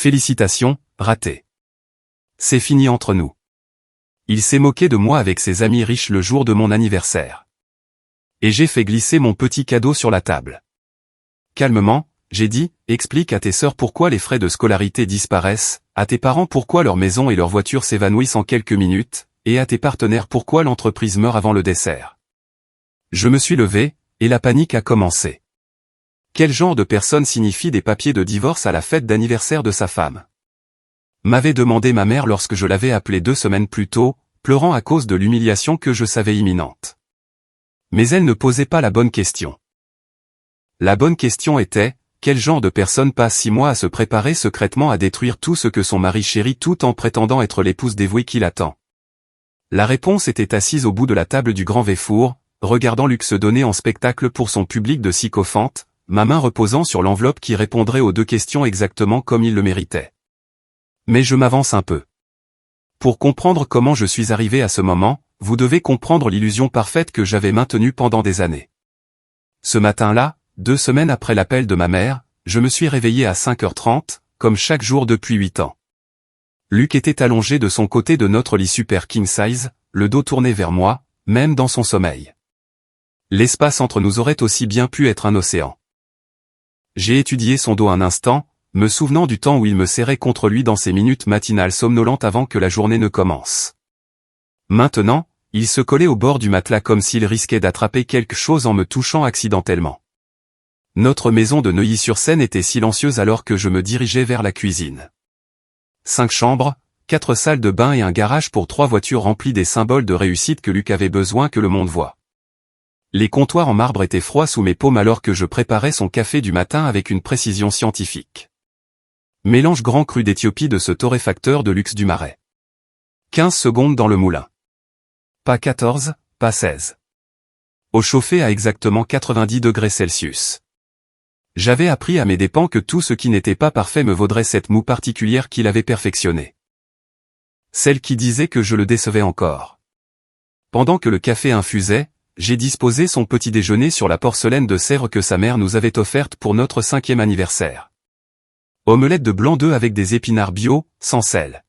Félicitations, raté. C'est fini entre nous. Il s'est moqué de moi avec ses amis riches le jour de mon anniversaire. Et j'ai fait glisser mon petit cadeau sur la table. Calmement, j'ai dit, explique à tes sœurs pourquoi les frais de scolarité disparaissent, à tes parents pourquoi leur maison et leur voiture s'évanouissent en quelques minutes, et à tes partenaires pourquoi l'entreprise meurt avant le dessert. Je me suis levé, et la panique a commencé. Quel genre de personne signifie des papiers de divorce à la fête d'anniversaire de sa femme? M'avait demandé ma mère lorsque je l'avais appelée 2 semaines plus tôt, pleurant à cause de l'humiliation que je savais imminente. Mais elle ne posait pas la bonne question. La bonne question était, quel genre de personne passe 6 mois à se préparer secrètement à détruire tout ce que son mari chérit tout en prétendant être l'épouse dévouée qui l'attend? La réponse était assise au bout de la table du grand Véfour, regardant Luc se donner en spectacle pour son public de sycophantes, ma main reposant sur l'enveloppe qui répondrait aux 2 questions exactement comme il le méritait. Mais je m'avance un peu. Pour comprendre comment je suis arrivé à ce moment, vous devez comprendre l'illusion parfaite que j'avais maintenue pendant des années. Ce matin-là, 2 semaines après l'appel de ma mère, je me suis réveillé à 5h30, comme chaque jour depuis 8 ans. Luc était allongé de son côté de notre lit super king size, le dos tourné vers moi, même dans son sommeil. L'espace entre nous aurait aussi bien pu être un océan. J'ai étudié son dos un instant, me souvenant du temps où il me serrait contre lui dans ces minutes matinales somnolentes avant que la journée ne commence. Maintenant, il se collait au bord du matelas comme s'il risquait d'attraper quelque chose en me touchant accidentellement. Notre maison de Neuilly-sur-Seine était silencieuse alors que je me dirigeais vers la cuisine. 5 chambres, 4 salles de bain et un garage pour 3 voitures remplies des symboles de réussite que Luc avait besoin que le monde voie. Les comptoirs en marbre étaient froids sous mes paumes alors que je préparais son café du matin avec une précision scientifique. Mélange grand cru d'Éthiopie de ce torréfacteur de luxe du Marais. 15 secondes dans le moulin. Pas 14, pas 16. Eau chauffée à exactement 90 degrés Celsius. J'avais appris à mes dépens que tout ce qui n'était pas parfait me vaudrait cette moue particulière qu'il avait perfectionnée. Celle qui disait que je le décevais encore. Pendant que le café infusait, j'ai disposé son petit déjeuner sur la porcelaine de Sèvres que sa mère nous avait offerte pour notre 5e anniversaire. Omelette de blanc d'œuf avec des épinards bio, sans sel.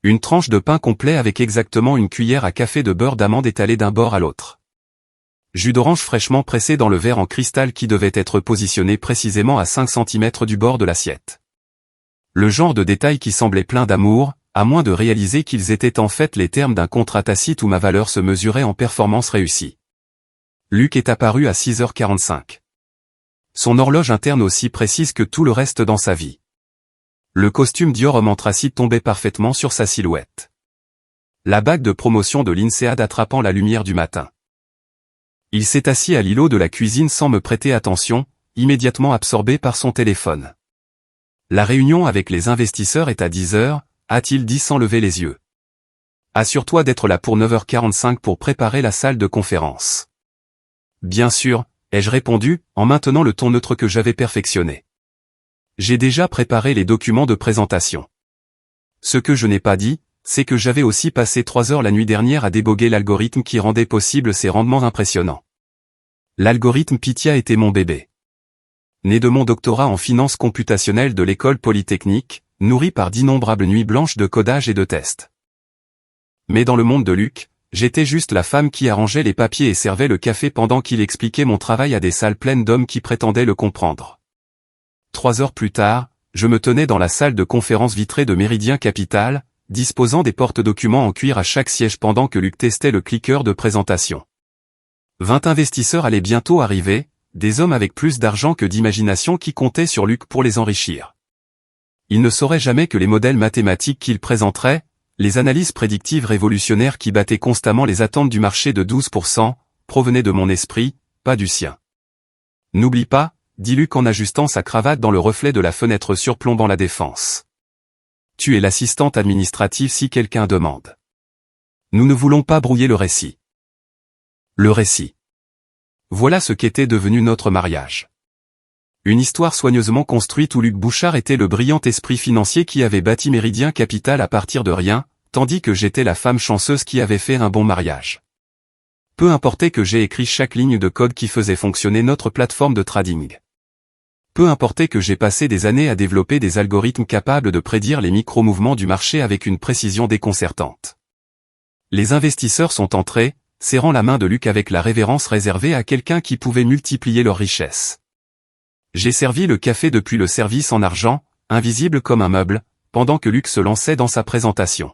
Une tranche de pain complet avec exactement une cuillère à café de beurre d'amande étalée d'un bord à l'autre. Jus d'orange fraîchement pressé dans le verre en cristal qui devait être positionné précisément à 5 cm du bord de l'assiette. Le genre de détail qui semblait plein d'amour, à moins de réaliser qu'ils étaient en fait les termes d'un contrat tacite où ma valeur se mesurait en performance réussie. Luc est apparu à 6h45. Son horloge interne aussi précise que tout le reste dans sa vie. Le costume Dior homme anthracite tombait parfaitement sur sa silhouette. La bague de promotion de l'INSEAD attrapant la lumière du matin. Il s'est assis à l'îlot de la cuisine sans me prêter attention, immédiatement absorbé par son téléphone. La réunion avec les investisseurs est à 10h, a-t-il dit sans lever les yeux. Assure-toi d'être là pour 9h45 pour préparer la salle de conférence. Bien sûr, ai-je répondu, en maintenant le ton neutre que j'avais perfectionné. J'ai déjà préparé les documents de présentation. Ce que je n'ai pas dit, c'est que j'avais aussi passé 3 heures la nuit dernière à déboguer l'algorithme qui rendait possible ces rendements impressionnants. L'algorithme Pythia était mon bébé. Né de mon doctorat en finance computationnelle de l'école polytechnique, nourri par d'innombrables nuits blanches de codage et de tests. Mais dans le monde de Luc, j'étais juste la femme qui arrangeait les papiers et servait le café pendant qu'il expliquait mon travail à des salles pleines d'hommes qui prétendaient le comprendre. 3 heures plus tard, je me tenais dans la salle de conférence vitrée de Méridien Capital, disposant des porte-documents en cuir à chaque siège pendant que Luc testait le cliqueur de présentation. 20 investisseurs allaient bientôt arriver, des hommes avec plus d'argent que d'imagination qui comptaient sur Luc pour les enrichir. Ils ne sauraient jamais que les modèles mathématiques qu'il présenterait, les analyses prédictives révolutionnaires qui battaient constamment les attentes du marché de 12%, provenaient de mon esprit, pas du sien. N'oublie pas, dit Luc en ajustant sa cravate dans le reflet de la fenêtre surplombant la défense. Tu es l'assistante administrative si quelqu'un demande. Nous ne voulons pas brouiller le récit. Le récit. Voilà ce qu'était devenu notre mariage. Une histoire soigneusement construite où Luc Bouchard était le brillant esprit financier qui avait bâti Méridien Capital à partir de rien, tandis que j'étais la femme chanceuse qui avait fait un bon mariage. Peu importait que j'ai écrit chaque ligne de code qui faisait fonctionner notre plateforme de trading. Peu importe que j'ai passé des années à développer des algorithmes capables de prédire les micro-mouvements du marché avec une précision déconcertante. Les investisseurs sont entrés, serrant la main de Luc avec la révérence réservée à quelqu'un qui pouvait multiplier leur richesse. J'ai servi le café depuis le service en argent, invisible comme un meuble, pendant que Luc se lançait dans sa présentation.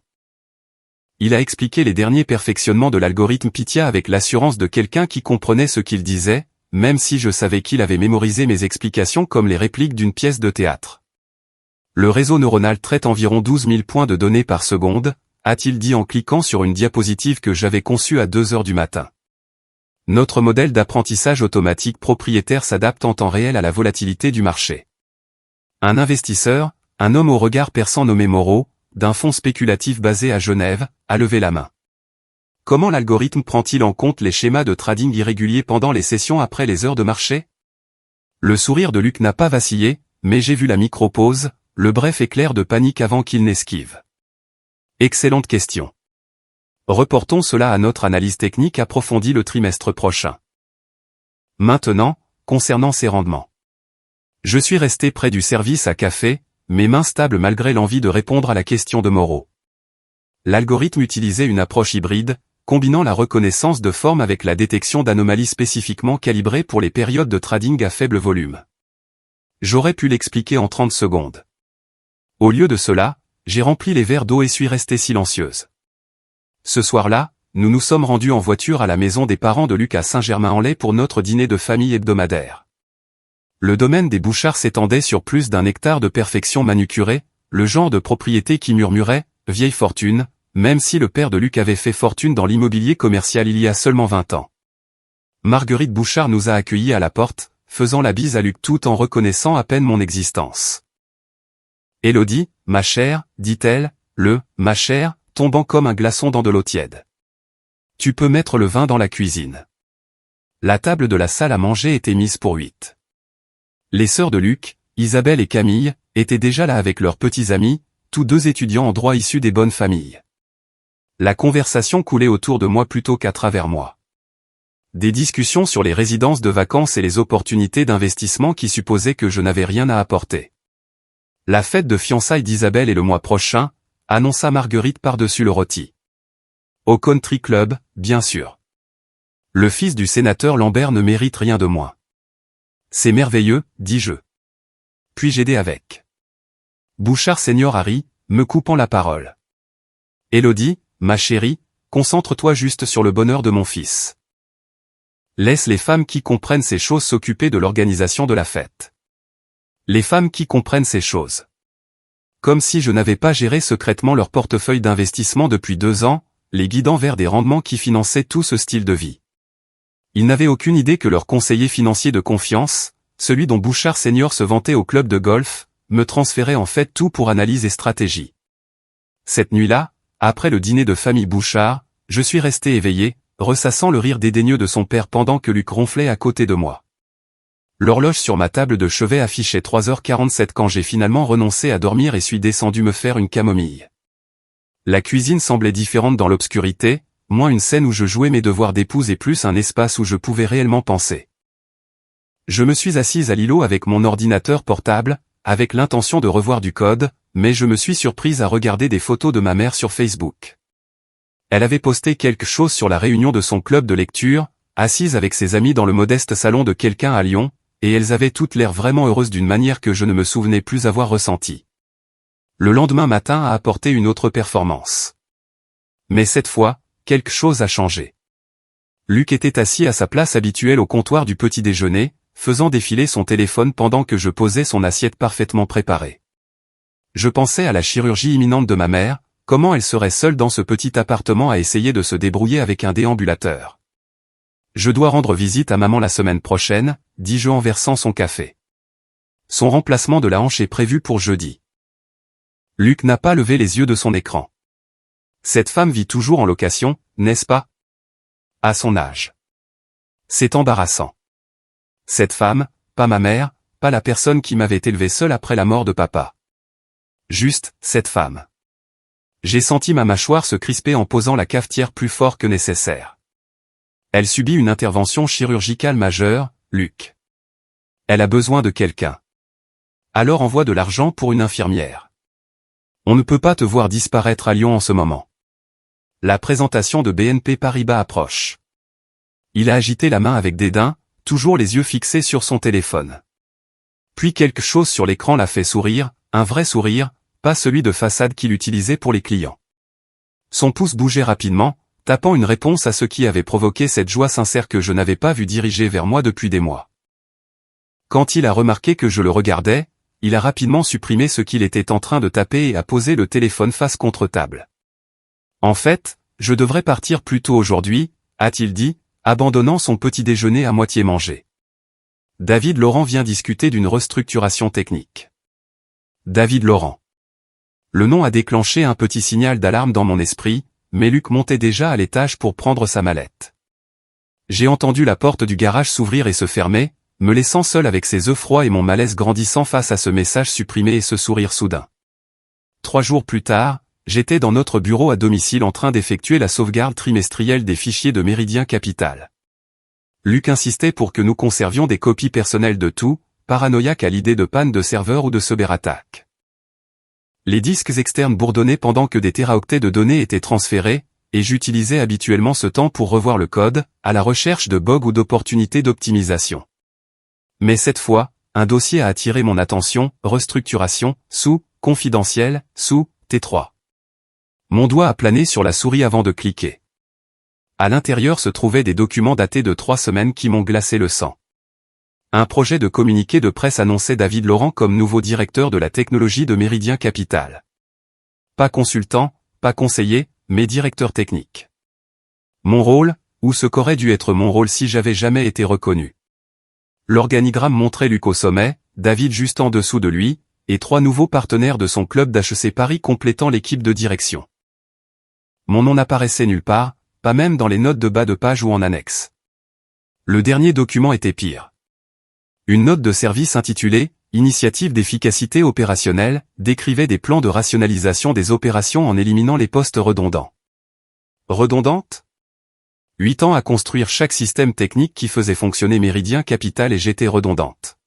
Il a expliqué les derniers perfectionnements de l'algorithme Pythia avec l'assurance de quelqu'un qui comprenait ce qu'il disait, même si je savais qu'il avait mémorisé mes explications comme les répliques d'une pièce de théâtre. Le réseau neuronal traite environ 12 000 points de données par seconde, a-t-il dit en cliquant sur une diapositive que j'avais conçue à 2 heures du matin. Notre modèle d'apprentissage automatique propriétaire s'adapte en temps réel à la volatilité du marché. Un investisseur, un homme au regard perçant nommé Moreau, d'un fonds spéculatif basé à Genève, a levé la main. Comment l'algorithme prend-il en compte les schémas de trading irréguliers pendant les sessions après les heures de marché? Le sourire de Luc n'a pas vacillé, mais j'ai vu la micro-pause, le bref éclair de panique avant qu'il n'esquive. Excellente question. Reportons cela à notre analyse technique approfondie le trimestre prochain. Maintenant, concernant ces rendements. Je suis resté près du service à café, mes mains stables malgré l'envie de répondre à la question de Moreau. L'algorithme utilisait une approche hybride, combinant la reconnaissance de forme avec la détection d'anomalies spécifiquement calibrées pour les périodes de trading à faible volume. J'aurais pu l'expliquer en 30 secondes. Au lieu de cela, j'ai rempli les verres d'eau et suis restée silencieuse. Ce soir-là, nous nous sommes rendus en voiture à la maison des parents de Luc à Saint-Germain-en-Laye pour notre dîner de famille hebdomadaire. Le domaine des Bouchard s'étendait sur plus d'1 hectare de perfection manucurée, le genre de propriété qui murmurait « vieille fortune », même si le père de Luc avait fait fortune dans l'immobilier commercial il y a seulement 20 ans. Marguerite Bouchard nous a accueillis à la porte, faisant la bise à Luc tout en reconnaissant à peine mon existence. « Élodie, ma chère, dit-elle, ma chère, tombant comme un glaçon dans de l'eau tiède. Tu peux mettre le vin dans la cuisine. » La table de la salle à manger était mise pour 8. Les sœurs de Luc, Isabelle et Camille, étaient déjà là avec leurs petits amis, tous 2 étudiants en droit issus des bonnes familles. La conversation coulait autour de moi plutôt qu'à travers moi. Des discussions sur les résidences de vacances et les opportunités d'investissement qui supposaient que je n'avais rien à apporter. La fête de fiançailles d'Isabelle est le mois prochain, annonça Marguerite par-dessus le rôti. Au country club, bien sûr. Le fils du sénateur Lambert ne mérite rien de moins. C'est merveilleux, dis-je. Puis-je aider avec? Bouchard senior Harry, me coupant la parole. Élodie, ma chérie, concentre-toi juste sur le bonheur de mon fils. Laisse les femmes qui comprennent ces choses s'occuper de l'organisation de la fête. Les femmes qui comprennent ces choses. Comme si je n'avais pas géré secrètement leur portefeuille d'investissement depuis 2 ans, les guidant vers des rendements qui finançaient tout ce style de vie. Ils n'avaient aucune idée que leur conseiller financier de confiance, celui dont Bouchard senior se vantait au club de golf, me transférait en fait tout pour analyse et stratégie. Cette nuit-là, après le dîner de famille Bouchard, je suis resté éveillé, ressassant le rire dédaigneux de son père pendant que Luc ronflait à côté de moi. L'horloge sur ma table de chevet affichait 3h47 quand j'ai finalement renoncé à dormir et suis descendu me faire une camomille. La cuisine semblait différente dans l'obscurité, moins une scène où je jouais mes devoirs d'épouse et plus un espace où je pouvais réellement penser. Je me suis assise à l'îlot avec mon ordinateur portable, avec l'intention de revoir du code, mais je me suis surprise à regarder des photos de ma mère sur Facebook. Elle avait posté quelque chose sur la réunion de son club de lecture, assise avec ses amis dans le modeste salon de quelqu'un à Lyon, et elles avaient toutes l'air vraiment heureuses d'une manière que je ne me souvenais plus avoir ressentie. Le lendemain matin a apporté une autre performance. Mais cette fois, quelque chose a changé. Luc était assis à sa place habituelle au comptoir du petit déjeuner, faisant défiler son téléphone pendant que je posais son assiette parfaitement préparée. Je pensais à la chirurgie imminente de ma mère, comment elle serait seule dans ce petit appartement à essayer de se débrouiller avec un déambulateur. Je dois rendre visite à maman la semaine prochaine, dis-je en versant son café. Son remplacement de la hanche est prévu pour jeudi. Luc n'a pas levé les yeux de son écran. Cette femme vit toujours en location, n'est-ce pas? À son âge. C'est embarrassant. Cette femme, pas ma mère, pas la personne qui m'avait élevé seule après la mort de papa. Juste, cette femme. J'ai senti ma mâchoire se crisper en posant la cafetière plus fort que nécessaire. Elle subit une intervention chirurgicale majeure, Luc. Elle a besoin de quelqu'un. Alors envoie de l'argent pour une infirmière. On ne peut pas te voir disparaître à Lyon en ce moment. La présentation de BNP Paribas approche. Il a agité la main avec dédain, toujours les yeux fixés sur son téléphone. Puis quelque chose sur l'écran l'a fait sourire, un vrai sourire, pas celui de façade qu'il utilisait pour les clients. Son pouce bougeait rapidement, tapant une réponse à ce qui avait provoqué cette joie sincère que je n'avais pas vu diriger vers moi depuis des mois. Quand il a remarqué que je le regardais, il a rapidement supprimé ce qu'il était en train de taper et a posé le téléphone face contre table. En fait, je devrais partir plus tôt aujourd'hui, a-t-il dit, abandonnant son petit déjeuner à moitié mangé. David Laurent vient discuter d'une restructuration technique. David Laurent. Le nom a déclenché un petit signal d'alarme dans mon esprit, mais Luc montait déjà à l'étage pour prendre sa mallette. J'ai entendu la porte du garage s'ouvrir et se fermer, me laissant seul avec ses œufs froids et mon malaise grandissant face à ce message supprimé et ce sourire soudain. 3 jours plus tard, j'étais dans notre bureau à domicile en train d'effectuer la sauvegarde trimestrielle des fichiers de Méridien Capital. Luc insistait pour que nous conservions des copies personnelles de tout, paranoïaque à l'idée de panne de serveur ou de cyberattaque. Les disques externes bourdonnaient pendant que des téraoctets de données étaient transférés, et j'utilisais habituellement ce temps pour revoir le code, à la recherche de bugs ou d'opportunités d'optimisation. Mais cette fois, un dossier a attiré mon attention, restructuration, sous, confidentiel, sous, T3. Mon doigt a plané sur la souris avant de cliquer. À l'intérieur se trouvaient des documents datés de 3 semaines qui m'ont glacé le sang. Un projet de communiqué de presse annonçait David Laurent comme nouveau directeur de la technologie de Méridien Capital. Pas consultant, pas conseiller, mais directeur technique. Mon rôle, ou ce qu'aurait dû être mon rôle si j'avais jamais été reconnu. L'organigramme montrait Luc au sommet, David juste en dessous de lui, et 3 nouveaux partenaires de son club d'HEC Paris complétant l'équipe de direction. Mon nom n'apparaissait nulle part, pas même dans les notes de bas de page ou en annexe. Le dernier document était pire. Une note de service intitulée « Initiative d'efficacité opérationnelle » décrivait des plans de rationalisation des opérations en éliminant les postes redondants. Redondante ? 8 ans à construire chaque système technique qui faisait fonctionner Méridien Capital et j'étais redondante.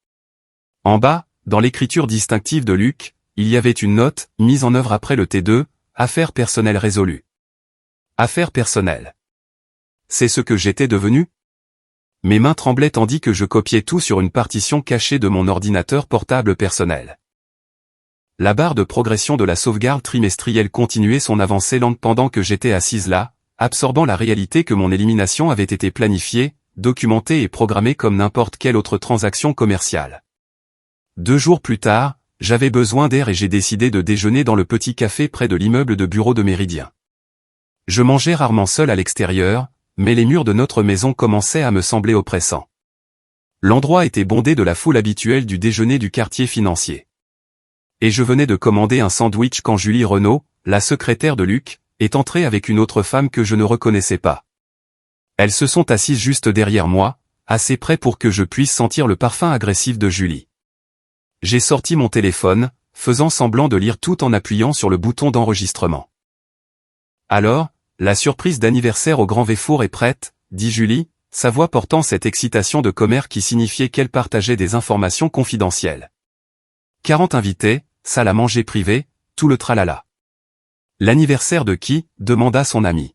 En bas, dans l'écriture distinctive de Luc, il y avait une note, mise en œuvre après le T2, « Affaires personnelles résolues ». Affaires personnelles. C'est ce que j'étais devenu ? Mes mains tremblaient tandis que je copiais tout sur une partition cachée de mon ordinateur portable personnel. La barre de progression de la sauvegarde trimestrielle continuait son avancée lente pendant que j'étais assise là, absorbant la réalité que mon élimination avait été planifiée, documentée et programmée comme n'importe quelle autre transaction commerciale. 2 jours plus tard, j'avais besoin d'air et j'ai décidé de déjeuner dans le petit café près de l'immeuble de bureau de Méridien. Je mangeais rarement seul à l'extérieur, mais les murs de notre maison commençaient à me sembler oppressants. L'endroit était bondé de la foule habituelle du déjeuner du quartier financier. Et je venais de commander un sandwich quand Julie Renaud, la secrétaire de Luc, est entrée avec une autre femme que je ne reconnaissais pas. Elles se sont assises juste derrière moi, assez près pour que je puisse sentir le parfum agressif de Julie. J'ai sorti mon téléphone, faisant semblant de lire tout en appuyant sur le bouton d'enregistrement. Alors, la surprise d'anniversaire au Grand Véfour est prête, dit Julie, sa voix portant cette excitation de commère qui signifiait qu'elle partageait des informations confidentielles. 40 invités, salle à manger privée, tout le tralala. L'anniversaire de qui ? Demanda son ami.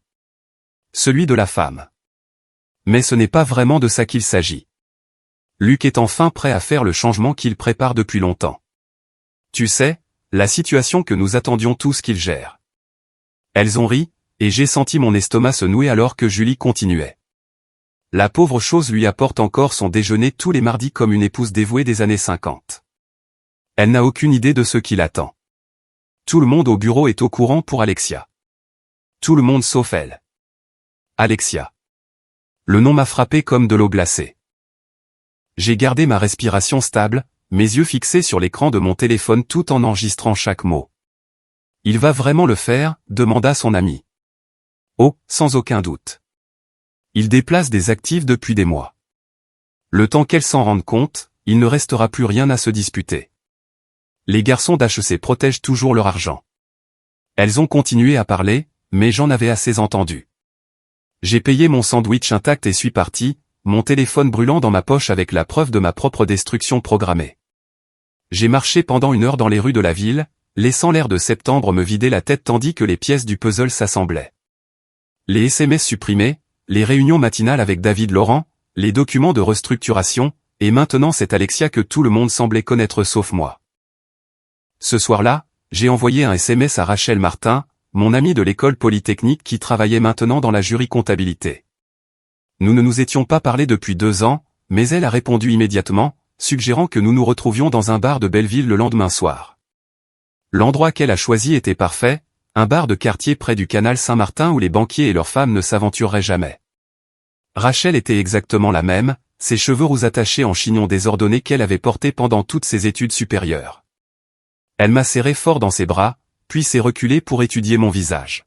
Celui de la femme. Mais ce n'est pas vraiment de ça qu'il s'agit. Luc est enfin prêt à faire le changement qu'il prépare depuis longtemps. Tu sais, la situation que nous attendions tous qu'il gère. Elles ont ri, et j'ai senti mon estomac se nouer alors que Julie continuait. La pauvre chose lui apporte encore son déjeuner tous les mardis comme une épouse dévouée des années 50. Elle n'a aucune idée de ce qui l'attend. Tout le monde au bureau est au courant pour Alexia. Tout le monde sauf elle. Alexia. Le nom m'a frappé comme de l'eau glacée. J'ai gardé ma respiration stable, mes yeux fixés sur l'écran de mon téléphone tout en enregistrant chaque mot. Il va vraiment le faire ? Demanda son ami. Oh, sans aucun doute. Il déplace des actifs depuis des mois. Le temps qu'elle s'en rende compte, il ne restera plus rien à se disputer. Les garçons d'HEC protègent toujours leur argent. Elles ont continué à parler, mais j'en avais assez entendu. J'ai payé mon sandwich intact et suis parti, mon téléphone brûlant dans ma poche avec la preuve de ma propre destruction programmée. J'ai marché pendant 1 heure dans les rues de la ville, laissant l'air de septembre me vider la tête tandis que les pièces du puzzle s'assemblaient. Les SMS supprimés, les réunions matinales avec David Laurent, les documents de restructuration, et maintenant cette Alexia que tout le monde semblait connaître sauf moi. Ce soir-là, j'ai envoyé un SMS à Rachel Martin, mon amie de l'école polytechnique qui travaillait maintenant dans la jury comptabilité. Nous ne nous étions pas parlé depuis 2 ans, mais elle a répondu immédiatement, suggérant que nous nous retrouvions dans un bar de Belleville le lendemain soir. L'endroit qu'elle a choisi était parfait, un bar de quartier près du canal Saint-Martin où les banquiers et leurs femmes ne s'aventureraient jamais. Rachel était exactement la même, ses cheveux roux attachés en chignon désordonné qu'elle avait porté pendant toutes ses études supérieures. Elle m'a serré fort dans ses bras, puis s'est reculée pour étudier mon visage.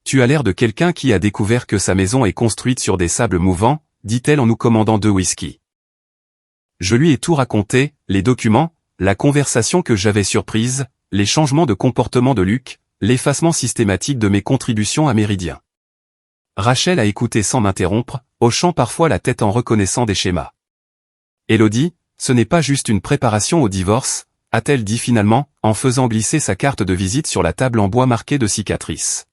Tu as l'air de quelqu'un qui a découvert que sa maison est construite sur des sables mouvants, dit-elle en nous commandant 2 whisky. Je lui ai tout raconté, les documents, la conversation que j'avais surprise, les changements de comportement de Luc, l'effacement systématique de mes contributions à Méridien. Rachel a écouté sans m'interrompre, hochant parfois la tête en reconnaissant des schémas. Élodie, ce n'est pas juste une préparation au divorce, a-t-elle dit finalement, en faisant glisser sa carte de visite sur la table en bois marquée de cicatrices.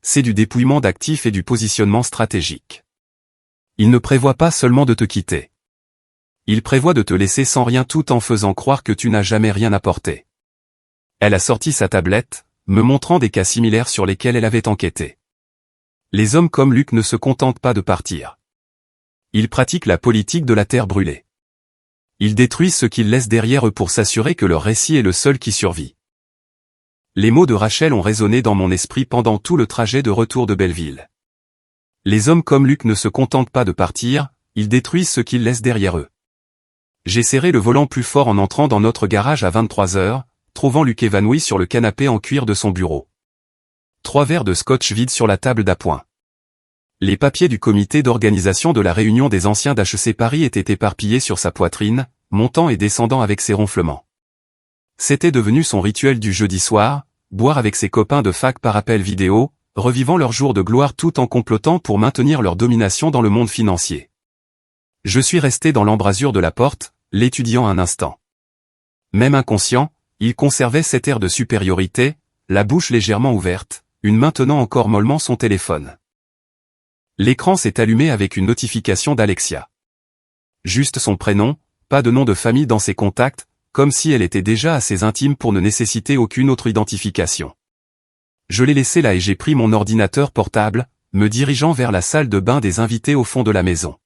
C'est du dépouillement d'actifs et du positionnement stratégique. Il ne prévoit pas seulement de te quitter. Il prévoit de te laisser sans rien tout en faisant croire que tu n'as jamais rien apporté. Elle a sorti sa tablette, me montrant des cas similaires sur lesquels elle avait enquêté. Les hommes comme Luc ne se contentent pas de partir. Ils pratiquent la politique de la terre brûlée. Ils détruisent ce qu'ils laissent derrière eux pour s'assurer que leur récit est le seul qui survit. Les mots de Rachel ont résonné dans mon esprit pendant tout le trajet de retour de Belleville. Les hommes comme Luc ne se contentent pas de partir, ils détruisent ce qu'ils laissent derrière eux. J'ai serré le volant plus fort en entrant dans notre garage à 23 heures, trouvant Luc évanoui sur le canapé en cuir de son bureau. 3 verres de scotch vides sur la table d'appoint. Les papiers du comité d'organisation de la réunion des anciens d'HEC Paris étaient éparpillés sur sa poitrine, montant et descendant avec ses ronflements. C'était devenu son rituel du jeudi soir, boire avec ses copains de fac par appel vidéo, revivant leurs jours de gloire tout en complotant pour maintenir leur domination dans le monde financier. Je suis resté dans l'embrasure de la porte, l'étudiant un instant. Même inconscient, il conservait cet air de supériorité, la bouche légèrement ouverte, une main tenant encore mollement son téléphone. L'écran s'est allumé avec une notification d'Alexia. Juste son prénom, pas de nom de famille dans ses contacts, comme si elle était déjà assez intime pour ne nécessiter aucune autre identification. Je l'ai laissé là et j'ai pris mon ordinateur portable, me dirigeant vers la salle de bain des invités au fond de la maison.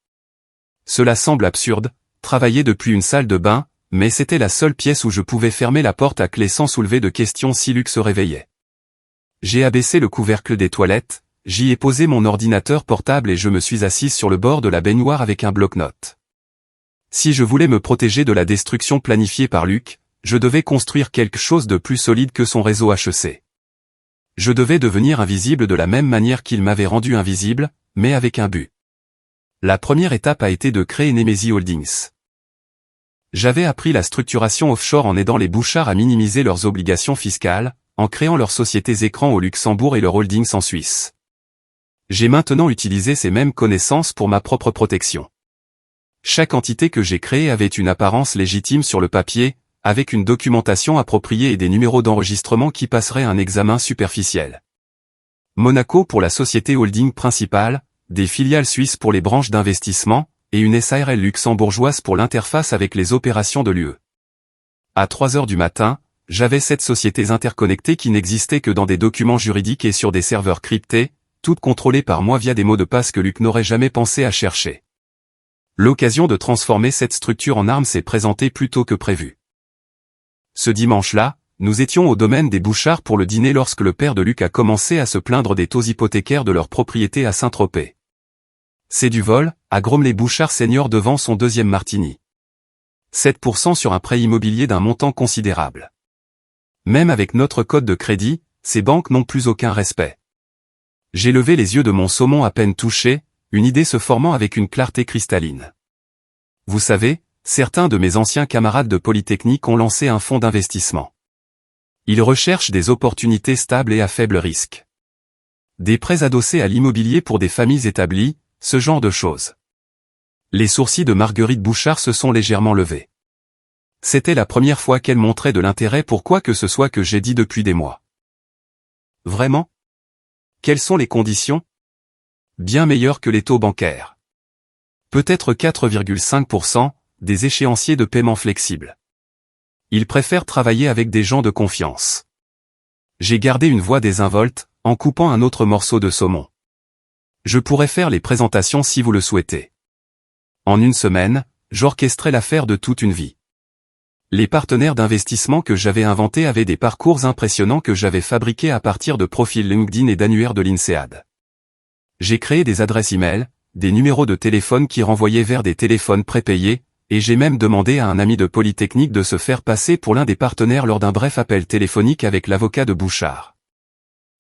Cela semble absurde, travailler depuis une salle de bain, mais c'était la seule pièce où je pouvais fermer la porte à clé sans soulever de questions si Luc se réveillait. J'ai abaissé le couvercle des toilettes, j'y ai posé mon ordinateur portable et je me suis assise sur le bord de la baignoire avec un bloc-notes. Si je voulais me protéger de la destruction planifiée par Luc, je devais construire quelque chose de plus solide que son réseau HEC. Je devais devenir invisible de la même manière qu'il m'avait rendu invisible, mais avec un but. La première étape a été de créer Nemesis Holdings. J'avais appris la structuration offshore en aidant les Bouchard à minimiser leurs obligations fiscales, en créant leurs sociétés écrans au Luxembourg et leurs holdings en Suisse. J'ai maintenant utilisé ces mêmes connaissances pour ma propre protection. Chaque entité que j'ai créée avait une apparence légitime sur le papier, avec une documentation appropriée et des numéros d'enregistrement qui passeraient un examen superficiel. Monaco pour la société holding principale, des filiales suisses pour les branches d'investissement, et une SARL luxembourgeoise pour l'interface avec les opérations de l'UE. À 3 heures du matin, j'avais 7 sociétés interconnectées qui n'existaient que dans des documents juridiques et sur des serveurs cryptés, toutes contrôlées par moi via des mots de passe que Luc n'aurait jamais pensé à chercher. L'occasion de transformer cette structure en arme s'est présentée plus tôt que prévu. Ce dimanche-là, nous étions au domaine des Bouchard pour le dîner lorsque le père de Luc a commencé à se plaindre des taux hypothécaires de leur propriété à Saint-Tropez. C'est du vol, a grommelé Bouchard senior devant son 2e martini. 7% sur un prêt immobilier d'un montant considérable. Même avec notre code de crédit, ces banques n'ont plus aucun respect. J'ai levé les yeux de mon saumon à peine touché, une idée se formant avec une clarté cristalline. Vous savez, certains de mes anciens camarades de Polytechnique ont lancé un fonds d'investissement. Ils recherchent des opportunités stables et à faible risque. Des prêts adossés à l'immobilier pour des familles établies, ce genre de choses. Les sourcils de Marguerite Bouchard se sont légèrement levés. C'était la première fois qu'elle montrait de l'intérêt pour quoi que ce soit que j'ai dit depuis des mois. Vraiment? Quelles sont les conditions? Bien meilleures que les taux bancaires. Peut-être 4,5%, des échéanciers de paiement flexibles. Ils préfèrent travailler avec des gens de confiance. J'ai gardé une voix désinvolte, en coupant un autre morceau de saumon. Je pourrais faire les présentations si vous le souhaitez. En une semaine, j'orchestrais l'affaire de toute une vie. Les partenaires d'investissement que j'avais inventés avaient des parcours impressionnants que j'avais fabriqués à partir de profils LinkedIn et d'annuaires de l'INSEAD. J'ai créé des adresses e-mail, des numéros de téléphone qui renvoyaient vers des téléphones prépayés, et j'ai même demandé à un ami de Polytechnique de se faire passer pour l'un des partenaires lors d'un bref appel téléphonique avec l'avocat de Bouchard.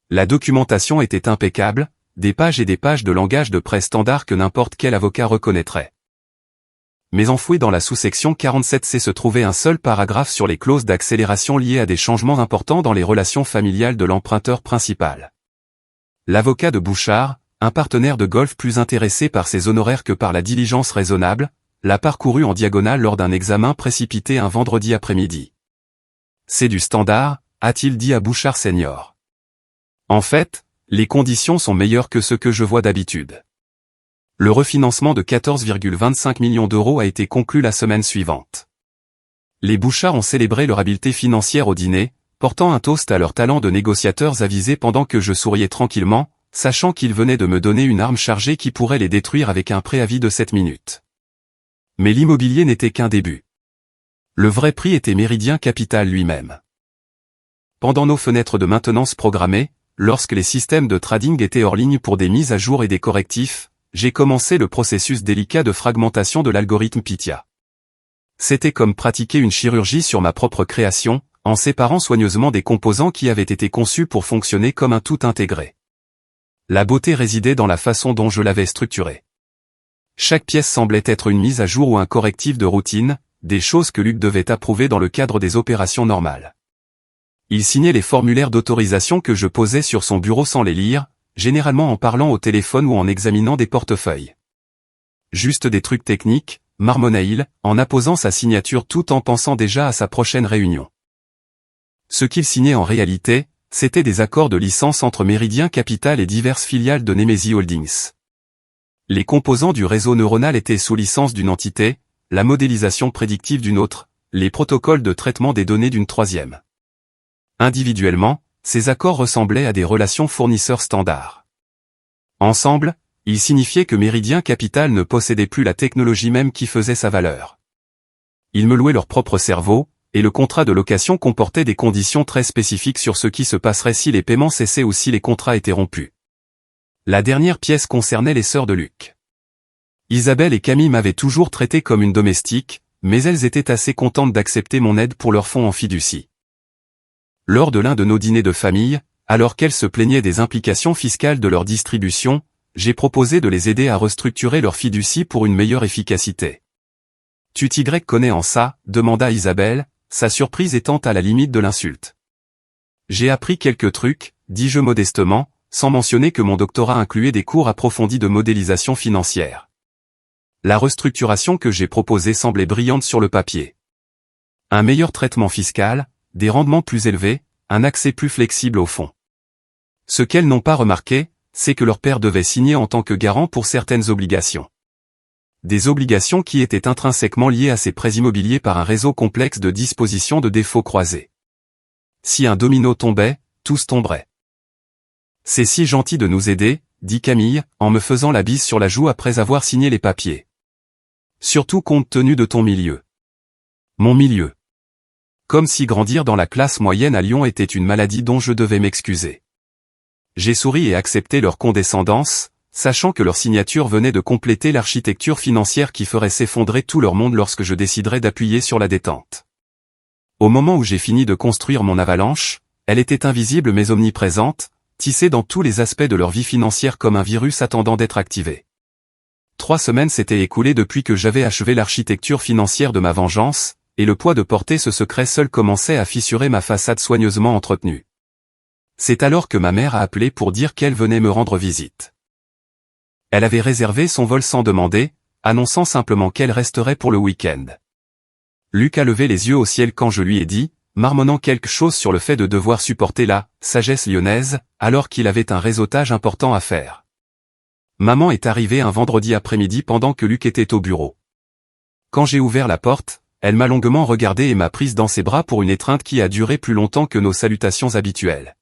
La documentation était impeccable, des pages et des pages de langage de presse standard que n'importe quel avocat reconnaîtrait. Mais enfoui dans la sous-section 47C se trouvait un seul paragraphe sur les clauses d'accélération liées à des changements importants dans les relations familiales de l'emprunteur principal. L'avocat de Bouchard, un partenaire de golf plus intéressé par ses honoraires que par la diligence raisonnable, l'a parcouru en diagonale lors d'un examen précipité un vendredi après-midi. C'est du standard, a-t-il dit à Bouchard senior. En fait, les conditions sont meilleures que ce que je vois d'habitude. Le refinancement de 14,25 millions d'euros a été conclu la semaine suivante. Les Bouchard ont célébré leur habileté financière au dîner, portant un toast à leur talent de négociateurs avisés pendant que je souriais tranquillement, sachant qu'ils venaient de me donner une arme chargée qui pourrait les détruire avec un préavis de 7 minutes. Mais l'immobilier n'était qu'un début. Le vrai prix était Méridien Capital lui-même. Pendant nos fenêtres de maintenance programmées, lorsque les systèmes de trading étaient hors ligne pour des mises à jour et des correctifs, j'ai commencé le processus délicat de fragmentation de l'algorithme Pythia. C'était comme pratiquer une chirurgie sur ma propre création, en séparant soigneusement des composants qui avaient été conçus pour fonctionner comme un tout intégré. La beauté résidait dans la façon dont je l'avais structuré. Chaque pièce semblait être une mise à jour ou un correctif de routine, des choses que Luc devait approuver dans le cadre des opérations normales. Il signait les formulaires d'autorisation que je posais sur son bureau sans les lire, généralement en parlant au téléphone ou en examinant des portefeuilles. Juste des trucs techniques, marmonnait-il, en apposant sa signature tout en pensant déjà à sa prochaine réunion. Ce qu'il signait en réalité, c'était des accords de licence entre Méridien Capital et diverses filiales de Nemesis Holdings. Les composants du réseau neuronal étaient sous licence d'une entité, la modélisation prédictive d'une autre, les protocoles de traitement des données d'une troisième. Individuellement, ces accords ressemblaient à des relations fournisseurs standards. Ensemble, ils signifiaient que Méridien Capital ne possédait plus la technologie même qui faisait sa valeur. Ils me louaient leur propre cerveau, et le contrat de location comportait des conditions très spécifiques sur ce qui se passerait si les paiements cessaient ou si les contrats étaient rompus. La dernière pièce concernait les sœurs de Luc. Isabelle et Camille m'avaient toujours traité comme une domestique, mais elles étaient assez contentes d'accepter mon aide pour leur fonds en fiducie. Lors de l'un de nos dîners de famille, alors qu'elles se plaignaient des implications fiscales de leur distribution, j'ai proposé de les aider à restructurer leur fiducie pour une meilleure efficacité. Tu t'y connais en ça, demanda Isabelle, sa surprise étant à la limite de l'insulte. J'ai appris quelques trucs, dis-je modestement, sans mentionner que mon doctorat incluait des cours approfondis de modélisation financière. La restructuration que j'ai proposée semblait brillante sur le papier. Un meilleur traitement fiscal, des rendements plus élevés, un accès plus flexible au fonds. Ce qu'elles n'ont pas remarqué, c'est que leur père devait signer en tant que garant pour certaines obligations. Des obligations qui étaient intrinsèquement liées à ces prêts immobiliers par un réseau complexe de dispositions de défauts croisés. Si un domino tombait, tous tomberaient. C'est si gentil de nous aider, dit Camille, en me faisant la bise sur la joue après avoir signé les papiers. Surtout compte tenu de ton milieu. Mon milieu. Comme si grandir dans la classe moyenne à Lyon était une maladie dont je devais m'excuser. J'ai souri et accepté leur condescendance, sachant que leur signature venait de compléter l'architecture financière qui ferait s'effondrer tout leur monde lorsque je déciderais d'appuyer sur la détente. Au moment où j'ai fini de construire mon avalanche, elle était invisible mais omniprésente, tissée dans tous les aspects de leur vie financière comme un virus attendant d'être activé. 3 semaines s'étaient écoulées depuis que j'avais achevé l'architecture financière de ma vengeance, et le poids de porter ce secret seul commençait à fissurer ma façade soigneusement entretenue. C'est alors que ma mère a appelé pour dire qu'elle venait me rendre visite. Elle avait réservé son vol sans demander, annonçant simplement qu'elle resterait pour le week-end. Luc a levé les yeux au ciel quand je lui ai dit, marmonnant quelque chose sur le fait de devoir supporter la sagesse lyonnaise, alors qu'il avait un réseautage important à faire. Maman est arrivée un vendredi après-midi pendant que Luc était au bureau. Quand j'ai ouvert la porte, elle m'a longuement regardé et m'a prise dans ses bras pour une étreinte qui a duré plus longtemps que nos salutations habituelles.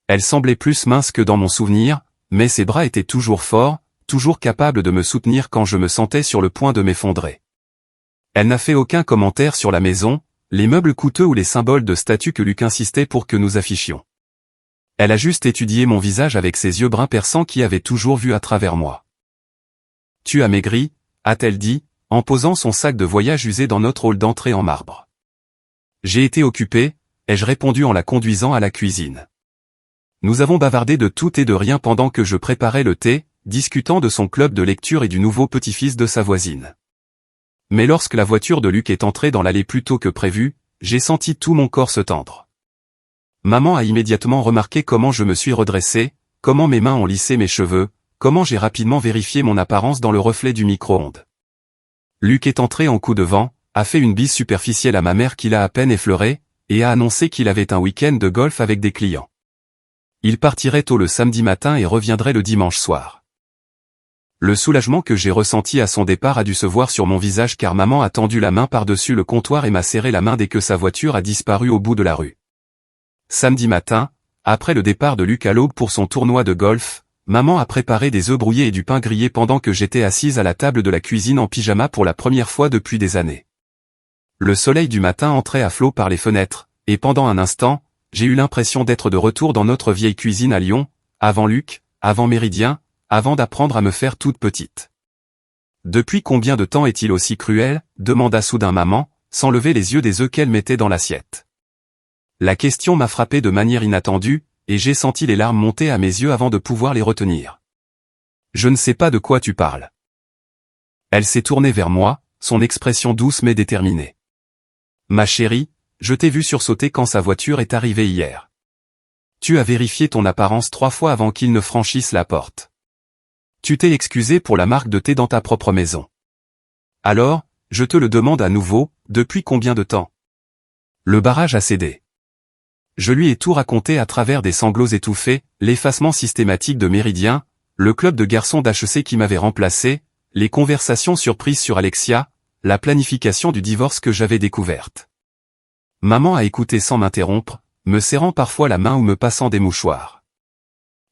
Elle semblait plus mince que dans mon souvenir, mais ses bras étaient toujours forts, toujours capables de me soutenir quand je me sentais sur le point de m'effondrer. Elle n'a fait aucun commentaire sur la maison, les meubles coûteux ou les symboles de statut que Luc insistait pour que nous affichions. Elle a juste étudié mon visage avec ses yeux bruns perçants qui avaient toujours vu à travers moi. « Tu as maigri », a-t-elle dit, en posant son sac de voyage usé dans notre hall d'entrée en marbre. « J'ai été occupé », ai-je répondu en la conduisant à la cuisine. Nous avons bavardé de tout et de rien pendant que je préparais le thé, discutant de son club de lecture et du nouveau petit-fils de sa voisine. Mais lorsque la voiture de Luc est entrée dans l'allée plus tôt que prévu, j'ai senti tout mon corps se tendre. Maman a immédiatement remarqué comment je me suis redressé, comment mes mains ont lissé mes cheveux, comment j'ai rapidement vérifié mon apparence dans le reflet du micro-ondes. Luc est entré en coup de vent, a fait une bise superficielle à ma mère qu'il a à peine effleurée, et a annoncé qu'il avait un week-end de golf avec des clients. Il partirait tôt le samedi matin et reviendrait le dimanche soir. Le soulagement que j'ai ressenti à son départ a dû se voir sur mon visage car maman a tendu la main par-dessus le comptoir et m'a serré la main dès que sa voiture a disparu au bout de la rue. Samedi matin, après le départ de Luc à l'aube pour son tournoi de golf, maman a préparé des œufs brouillés et du pain grillé pendant que j'étais assise à la table de la cuisine en pyjama pour la première fois depuis des années. Le soleil du matin entrait à flot par les fenêtres, et pendant un instant, j'ai eu l'impression d'être de retour dans notre vieille cuisine à Lyon, avant Luc, avant Méridien, avant d'apprendre à me faire toute petite. « Depuis combien de temps est-il aussi cruel ?» demanda soudain maman, sans lever les yeux des œufs qu'elle mettait dans l'assiette. La question m'a frappé de manière inattendue, et j'ai senti les larmes monter à mes yeux avant de pouvoir les retenir. « Je ne sais pas de quoi tu parles. » Elle s'est tournée vers moi, son expression douce mais déterminée. « Ma chérie, je t'ai vu sursauter quand sa voiture est arrivée hier. Tu as vérifié ton apparence 3 fois avant qu'il ne franchisse la porte. Tu t'es excusé pour la marque de thé dans ta propre maison. Alors, je te le demande à nouveau, depuis combien de temps ? Le barrage a cédé. Je lui ai tout raconté à travers des sanglots étouffés, l'effacement systématique de Méridien, le club de garçons d'HEC qui m'avait remplacé, les conversations surprises sur Alexia, la planification du divorce que j'avais découverte. Maman a écouté sans m'interrompre, me serrant parfois la main ou me passant des mouchoirs.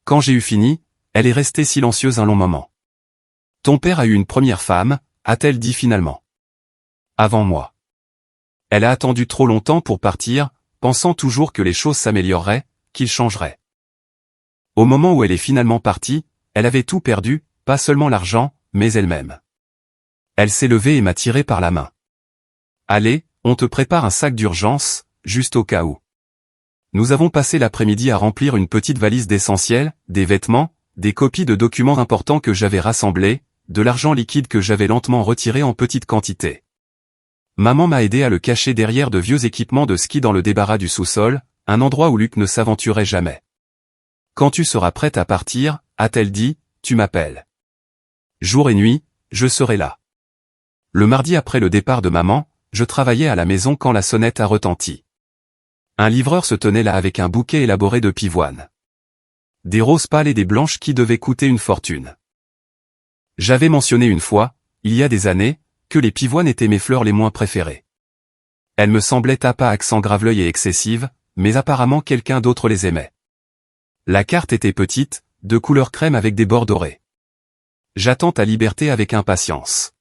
Quand j'ai eu fini, elle est restée silencieuse un long moment. « Ton père a eu une première femme », a-t-elle dit finalement. « Avant moi. » Elle a attendu trop longtemps pour partir, pensant toujours que les choses s'amélioreraient, qu'il changerait. Au moment où elle est finalement partie, elle avait tout perdu, pas seulement l'argent, mais elle-même. Elle s'est levée et m'a tiré par la main. « Allez, on te prépare un sac d'urgence, juste au cas où. » Nous avons passé l'après-midi à remplir une petite valise d'essentiels, des vêtements, des copies de documents importants que j'avais rassemblés, de l'argent liquide que j'avais lentement retiré en petite quantité. Maman m'a aidé à le cacher derrière de vieux équipements de ski dans le débarras du sous-sol, un endroit où Luc ne s'aventurait jamais. « Quand tu seras prête à partir, a-t-elle dit, tu m'appelles. Jour et nuit, je serai là. » Le mardi après le départ de maman, je travaillais à la maison quand la sonnette a retenti. Un livreur se tenait là avec un bouquet élaboré de pivoine. Des roses pâles et des blanches qui devaient coûter une fortune. J'avais mentionné une fois, il y a des années, que les pivoines étaient mes fleurs les moins préférées. Elles me semblaient à pas accent graveleuil et excessives, mais apparemment quelqu'un d'autre les aimait. La carte était petite, de couleur crème avec des bords dorés. J'attends ta liberté avec impatience.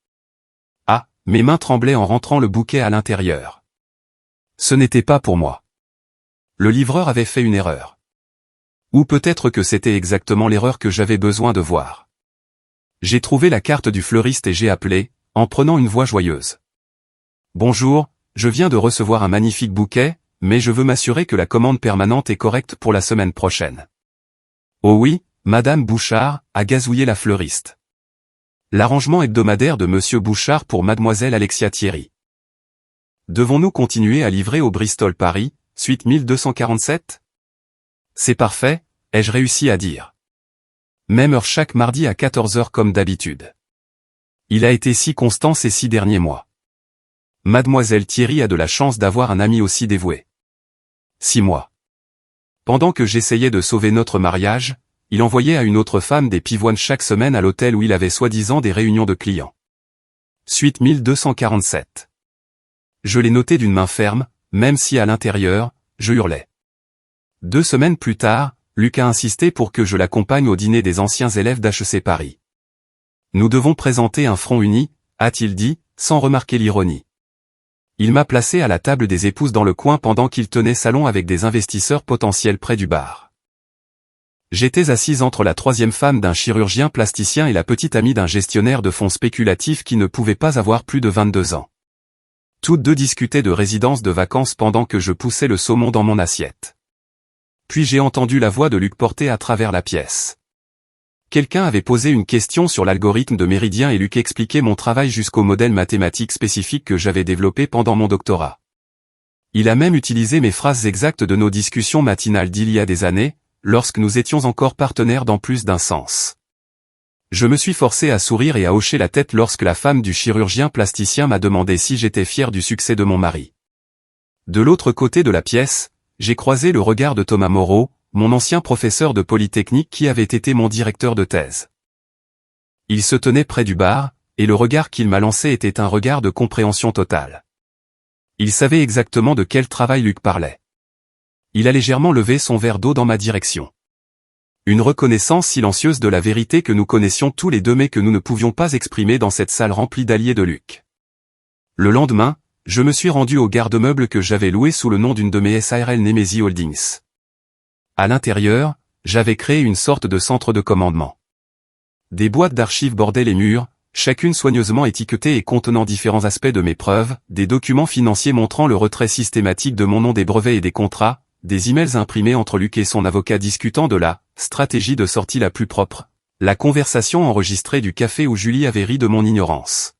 Ah, mes mains tremblaient en rentrant le bouquet à l'intérieur. Ce n'était pas pour moi. Le livreur avait fait une erreur. Ou peut-être que c'était exactement l'erreur que j'avais besoin de voir. J'ai trouvé la carte du fleuriste et j'ai appelé, en prenant une voix joyeuse. « Bonjour, je viens de recevoir un magnifique bouquet, mais je veux m'assurer que la commande permanente est correcte pour la semaine prochaine. » « Oh oui, Madame Bouchard, » a gazouillé la fleuriste. « L'arrangement hebdomadaire de Monsieur Bouchard pour Mademoiselle Alexia Thierry. » « Devons-nous continuer à livrer au Bristol Paris, suite 1247 ? » « C'est parfait, » ai-je réussi à dire. Même heure chaque mardi à 14h comme d'habitude. Il a été si constant ces 6 derniers mois. Mademoiselle Thierry a de la chance d'avoir un ami aussi dévoué. 6 mois. Pendant que j'essayais de sauver notre mariage, il envoyait à une autre femme des pivoines chaque semaine à l'hôtel où il avait soi-disant des réunions de clients. Suite 1247. Je l'ai noté d'une main ferme, même si à l'intérieur, je hurlais. 2 semaines plus tard, Luc a insisté pour que je l'accompagne au dîner des anciens élèves d'HEC Paris. Nous devons présenter un front uni, a-t-il dit, sans remarquer l'ironie. Il m'a placé à la table des épouses dans le coin pendant qu'il tenait salon avec des investisseurs potentiels près du bar. J'étais assise entre la troisième femme d'un chirurgien plasticien et la petite amie d'un gestionnaire de fonds spéculatifs qui ne pouvait pas avoir plus de 22 ans. Toutes deux discutaient de résidences de vacances pendant que je poussais le saumon dans mon assiette. Puis j'ai entendu la voix de Luc porter à travers la pièce. Quelqu'un avait posé une question sur l'algorithme de Méridien et Luc expliquait mon travail jusqu'au modèle mathématique spécifique que j'avais développé pendant mon doctorat. Il a même utilisé mes phrases exactes de nos discussions matinales d'il y a des années, lorsque nous étions encore partenaires dans plus d'un sens. Je me suis forcé à sourire et à hocher la tête lorsque la femme du chirurgien plasticien m'a demandé si j'étais fier du succès de mon mari. De l'autre côté de la pièce, j'ai croisé le regard de Thomas Moreau, mon ancien professeur de Polytechnique qui avait été mon directeur de thèse. Il se tenait près du bar, et le regard qu'il m'a lancé était un regard de compréhension totale. Il savait exactement de quel travail Luc parlait. Il a légèrement levé son verre d'eau dans ma direction. Une reconnaissance silencieuse de la vérité que nous connaissions tous les deux mais que nous ne pouvions pas exprimer dans cette salle remplie d'alliés de Luc. Le lendemain, je me suis rendu au garde-meubles que j'avais loué sous le nom d'une de mes SARL Nemesis Holdings. À l'intérieur, j'avais créé une sorte de centre de commandement. Des boîtes d'archives bordaient les murs, chacune soigneusement étiquetée et contenant différents aspects de mes preuves, des documents financiers montrant le retrait systématique de mon nom des brevets et des contrats, des emails imprimés entre Luc et son avocat discutant de la stratégie de sortie la plus propre, la conversation enregistrée du café où Julie avait ri de mon ignorance.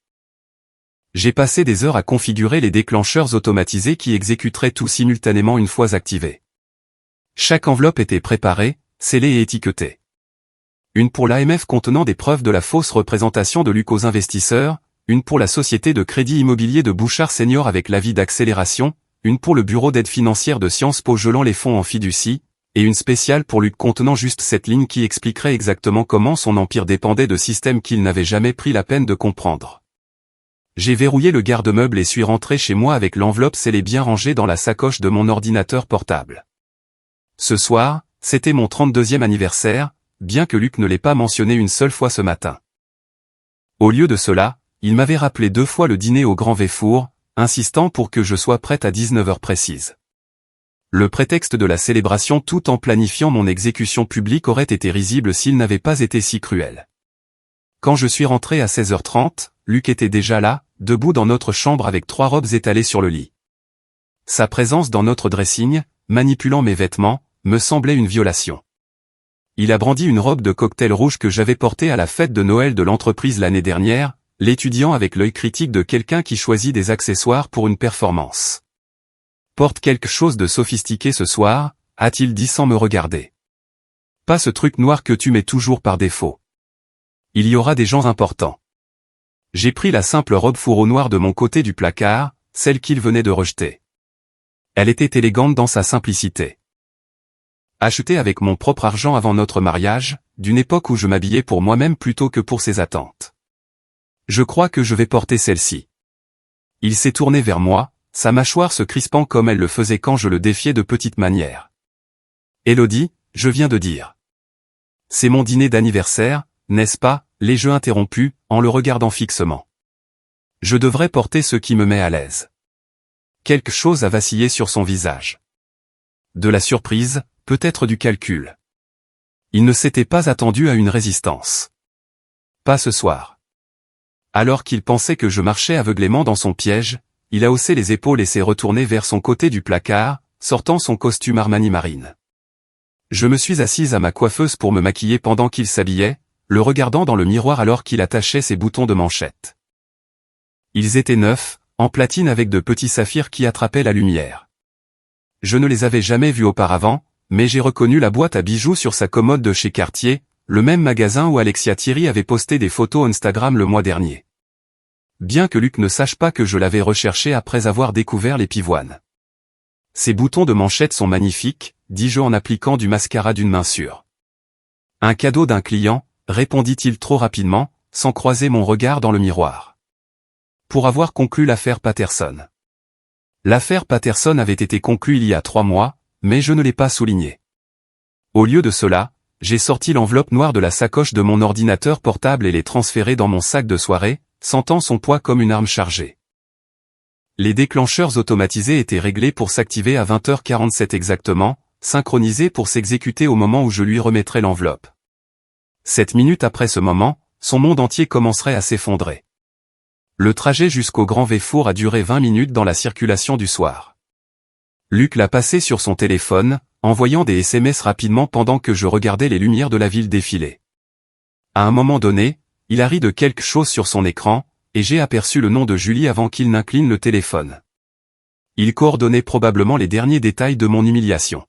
J'ai passé des heures à configurer les déclencheurs automatisés qui exécuteraient tout simultanément une fois activés. Chaque enveloppe était préparée, scellée et étiquetée. Une pour l'AMF contenant des preuves de la fausse représentation de Luc aux investisseurs, une pour la société de crédit immobilier de Bouchard Senior avec l'avis d'accélération, une pour le bureau d'aide financière de Sciences Po gelant les fonds en fiducie, et une spéciale pour Luc contenant juste cette ligne qui expliquerait exactement comment son empire dépendait de systèmes qu'il n'avait jamais pris la peine de comprendre. J'ai verrouillé le garde-meuble et suis rentré chez moi avec l'enveloppe scellée bien rangée dans la sacoche de mon ordinateur portable. Ce soir, c'était mon 32e anniversaire, bien que Luc ne l'ait pas mentionné une seule fois ce matin. Au lieu de cela, il m'avait rappelé 2 fois le dîner au Grand Véfour, insistant pour que je sois prête à 19h précise. Le prétexte de la célébration tout en planifiant mon exécution publique aurait été risible s'il n'avait pas été si cruel. Quand je suis rentré à 16h30, Luc était déjà là, debout dans notre chambre avec 3 robes étalées sur le lit. Sa présence dans notre dressing, manipulant mes vêtements, me semblait une violation. Il a brandi une robe de cocktail rouge que j'avais portée à la fête de Noël de l'entreprise l'année dernière, l'étudiant avec l'œil critique de quelqu'un qui choisit des accessoires pour une performance. Porte quelque chose de sophistiqué ce soir, a-t-il dit sans me regarder. Pas ce truc noir que tu mets toujours par défaut. Il y aura des gens importants. J'ai pris la simple robe fourreau noire de mon côté du placard, celle qu'il venait de rejeter. Elle était élégante dans sa simplicité. Achetée avec mon propre argent avant notre mariage, d'une époque où je m'habillais pour moi-même plutôt que pour ses attentes. Je crois que je vais porter celle-ci. Il s'est tourné vers moi, sa mâchoire se crispant comme elle le faisait quand je le défiais de petite manière. Élodie, je viens de dire. C'est mon dîner d'anniversaire, n'est-ce pas, les jeux interrompus, en le regardant fixement. Je devrais porter ce qui me met à l'aise. Quelque chose a vacillé sur son visage. De la surprise, peut-être du calcul. Il ne s'était pas attendu à une résistance. Pas ce soir. Alors qu'il pensait que je marchais aveuglément dans son piège, il a haussé les épaules et s'est retourné vers son côté du placard, sortant son costume Armani Marine. Je me suis assise à ma coiffeuse pour me maquiller pendant qu'il s'habillait, le regardant dans le miroir alors qu'il attachait ses boutons de manchette. Ils étaient neufs, en platine avec de petits saphirs qui attrapaient la lumière. Je ne les avais jamais vus auparavant, mais j'ai reconnu la boîte à bijoux sur sa commode de chez Cartier, le même magasin où Alexia Thierry avait posté des photos Instagram le mois dernier. bien que Luc ne sache pas que je l'avais recherché après avoir découvert les pivoines. Ces boutons de manchette sont magnifiques, dis-je en appliquant du mascara d'une main sûre. Un cadeau d'un client, répondit-il trop rapidement, sans croiser mon regard dans le miroir. Pour avoir conclu l'affaire Patterson. L'affaire Patterson avait été conclue il y a 3 mois, mais je ne l'ai pas souligné. Au lieu de cela, j'ai sorti l'enveloppe noire de la sacoche de mon ordinateur portable et l'ai transférée dans mon sac de soirée, sentant son poids comme une arme chargée. Les déclencheurs automatisés étaient réglés pour s'activer à 20h47 exactement, synchronisés pour s'exécuter au moment où je lui remettrai l'enveloppe. 7 minutes après ce moment, son monde entier commencerait à s'effondrer. Le trajet jusqu'au Grand Véfour a duré 20 minutes dans la circulation du soir. Luc l'a passé sur son téléphone, envoyant des SMS rapidement pendant que je regardais les lumières de la ville défiler. À un moment donné, il a ri de quelque chose sur son écran, et j'ai aperçu le nom de Julie avant qu'il n'incline le téléphone. Il coordonnait probablement les derniers détails de mon humiliation.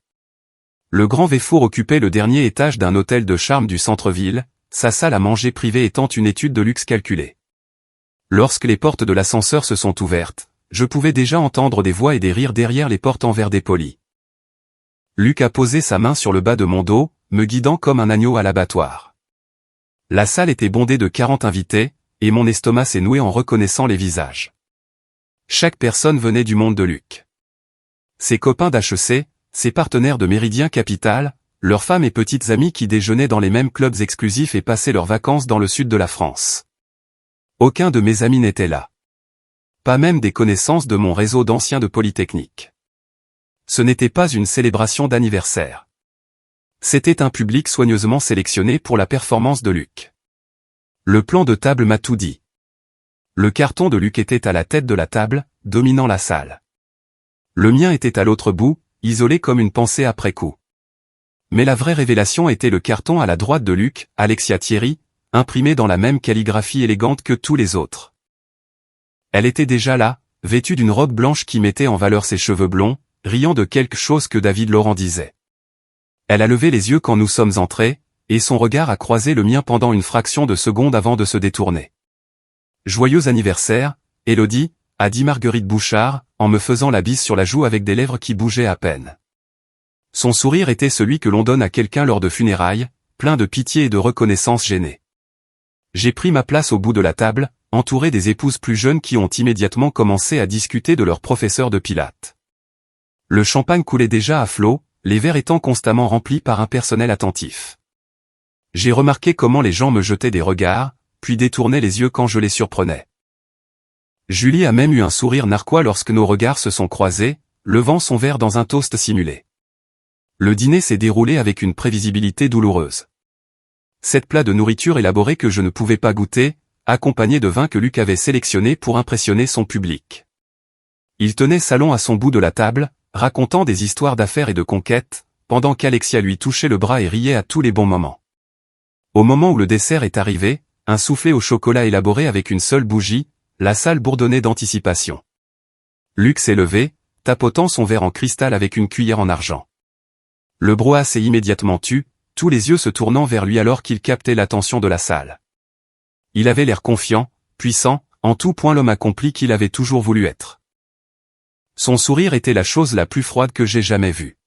Le Grand Véfour occupait le dernier étage d'un hôtel de charme du centre-ville, sa salle à manger privée étant une étude de luxe calculée. Lorsque les portes de l'ascenseur se sont ouvertes, je pouvais déjà entendre des voix et des rires derrière les portes en verre dépoli. Luc a posé sa main sur le bas de mon dos, me guidant comme un agneau à l'abattoir. La salle était bondée de 40 invités, et mon estomac s'est noué en reconnaissant les visages. Chaque personne venait du monde de Luc. Ses copains d'HEC, ses partenaires de Méridien Capital, leurs femmes et petites amies qui déjeunaient dans les mêmes clubs exclusifs et passaient leurs vacances dans le sud de la France. Aucun de mes amis n'était là. Pas même des connaissances de mon réseau d'anciens de Polytechnique. Ce n'était pas une célébration d'anniversaire. C'était un public soigneusement sélectionné pour la performance de Luc. Le plan de table m'a tout dit. Le carton de Luc était à la tête de la table, dominant la salle. Le mien était à l'autre bout, isolé comme une pensée après coup. Mais la vraie révélation était le carton à la droite de Luc, Alexia Thierry, imprimé dans la même calligraphie élégante que tous les autres. Elle était déjà là, vêtue d'une robe blanche qui mettait en valeur ses cheveux blonds, riant de quelque chose que David Laurent disait. Elle a levé les yeux quand nous sommes entrés, et son regard a croisé le mien pendant une fraction de seconde avant de se détourner. « Joyeux anniversaire, Élodie », a dit Marguerite Bouchard, en me faisant la bise sur la joue avec des lèvres qui bougeaient à peine. Son sourire était celui que l'on donne à quelqu'un lors de funérailles, plein de pitié et de reconnaissance gênée. J'ai pris ma place au bout de la table, entouré des épouses plus jeunes qui ont immédiatement commencé à discuter de leur professeur de pilates. Le champagne coulait déjà à flot, les verres étant constamment remplis par un personnel attentif. J'ai remarqué comment les gens me jetaient des regards, puis détournaient les yeux quand je les surprenais. Julie a même eu un sourire narquois lorsque nos regards se sont croisés, levant son verre dans un toast simulé. Le dîner s'est déroulé avec une prévisibilité douloureuse. 7 plats de nourriture élaborés que je ne pouvais pas goûter, accompagnés de vins que Luc avait sélectionnés pour impressionner son public. Il tenait salon à son bout de la table, racontant des histoires d'affaires et de conquêtes, pendant qu'Alexia lui touchait le bras et riait à tous les bons moments. Au moment où le dessert est arrivé, un soufflé au chocolat élaboré avec une seule bougie, la salle bourdonnait d'anticipation. Luc s'est levé, tapotant son verre en cristal avec une cuillère en argent. Le brouhaha s'est immédiatement tu, tous les yeux se tournant vers lui alors qu'il captait l'attention de la salle. Il avait l'air confiant, puissant, en tout point l'homme accompli qu'il avait toujours voulu être. Son sourire était la chose la plus froide que j'ai jamais vue.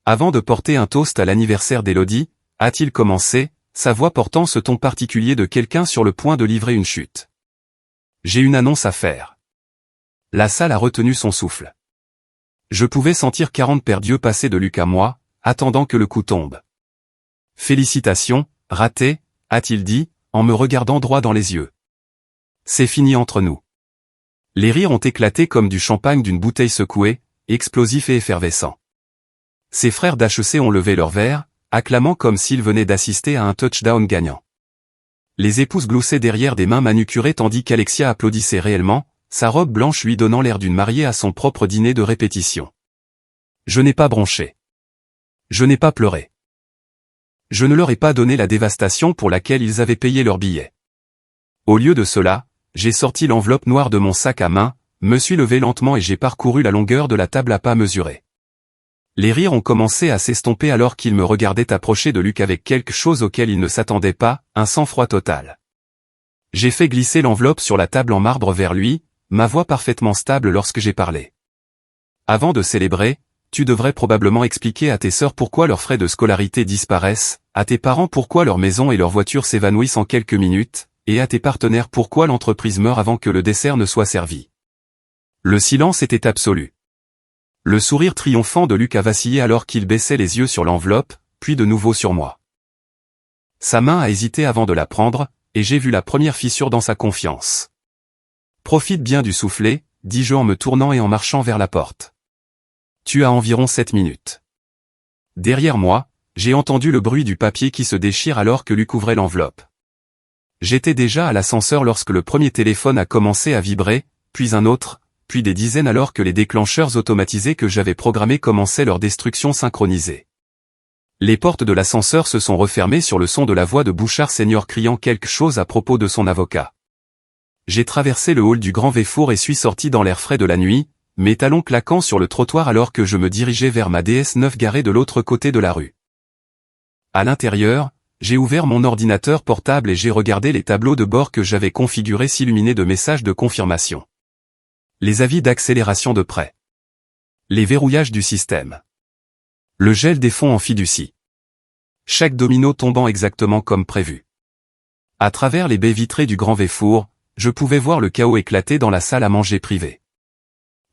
Avant de porter un toast à l'anniversaire d'Élodie, a-t-il commencé, sa voix portant ce ton particulier de quelqu'un sur le point de livrer une chute. J'ai une annonce à faire. La salle a retenu son souffle. Je pouvais sentir 40 paires d'yeux passer de Luc à moi, attendant que le coup tombe. Félicitations, raté, a-t-il dit, en me regardant droit dans les yeux. C'est fini entre nous. Les rires ont éclaté comme du champagne d'une bouteille secouée, explosif et effervescent. Ses frères d'HEC ont levé leurs verres, acclamant comme s'ils venaient d'assister à un touchdown gagnant. Les épouses gloussaient derrière des mains manucurées tandis qu'Alexia applaudissait réellement, sa robe blanche lui donnant l'air d'une mariée à son propre dîner de répétition. Je n'ai pas bronché. Je n'ai pas pleuré. Je ne leur ai pas donné la dévastation pour laquelle ils avaient payé leur billet. Au lieu de cela, j'ai sorti l'enveloppe noire de mon sac à main, me suis levé lentement et j'ai parcouru la longueur de la table à pas mesurés. Les rires ont commencé à s'estomper alors qu'il me regardait approcher de Luc avec quelque chose auquel il ne s'attendait pas, un sang-froid total. J'ai fait glisser l'enveloppe sur la table en marbre vers lui, ma voix parfaitement stable lorsque j'ai parlé. Avant de célébrer, tu devrais probablement expliquer à tes sœurs pourquoi leurs frais de scolarité disparaissent, à tes parents pourquoi leur maison et leur voiture s'évanouissent en quelques minutes, et à tes partenaires pourquoi l'entreprise meurt avant que le dessert ne soit servi. Le silence était absolu. Le sourire triomphant de Luc a vacillé alors qu'il baissait les yeux sur l'enveloppe, puis de nouveau sur moi. Sa main a hésité avant de la prendre, et j'ai vu la première fissure dans sa confiance. Profite bien du soufflet, dis-je en me tournant et en marchant vers la porte. Tu as environ 7 minutes. Derrière moi, j'ai entendu le bruit du papier qui se déchire alors que Luc ouvrait l'enveloppe. J'étais déjà à l'ascenseur lorsque le premier téléphone a commencé à vibrer, puis un autre, puis des dizaines alors que les déclencheurs automatisés que j'avais programmés commençaient leur destruction synchronisée. Les portes de l'ascenseur se sont refermées sur le son de la voix de Bouchard senior criant quelque chose à propos de son avocat. J'ai traversé le hall du Grand Véfour et suis sorti dans l'air frais de la nuit, mes talons claquant sur le trottoir alors que je me dirigeais vers ma DS9 garée de l'autre côté de la rue. À l'intérieur, j'ai ouvert mon ordinateur portable et j'ai regardé les tableaux de bord que j'avais configurés s'illuminer de messages de confirmation. Les avis d'accélération de prêt. Les verrouillages du système. Le gel des fonds en fiducie. Chaque domino tombant exactement comme prévu. À travers les baies vitrées du Grand Véfour, je pouvais voir le chaos éclater dans la salle à manger privée.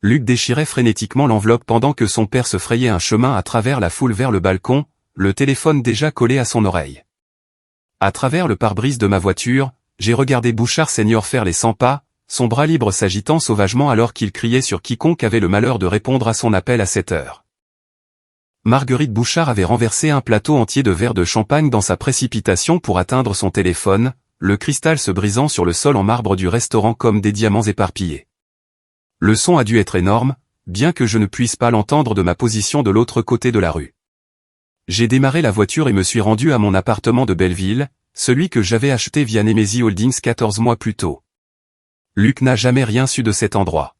Luc déchirait frénétiquement l'enveloppe pendant que son père se frayait un chemin à travers la foule vers le balcon, le téléphone déjà collé à son oreille. À travers le pare-brise de ma voiture, j'ai regardé Bouchard senior faire les 100 pas, son bras libre s'agitant sauvagement alors qu'il criait sur quiconque avait le malheur de répondre à son appel à 7 heures. Marguerite Bouchard avait renversé un plateau entier de verre de champagne dans sa précipitation pour atteindre son téléphone, le cristal se brisant sur le sol en marbre du restaurant comme des diamants éparpillés. Le son a dû être énorme, bien que je ne puisse pas l'entendre de ma position de l'autre côté de la rue. J'ai démarré la voiture et me suis rendu à mon appartement de Belleville, celui que j'avais acheté via Nemesis Holdings 14 mois plus tôt. Luc n'a jamais rien su de cet endroit.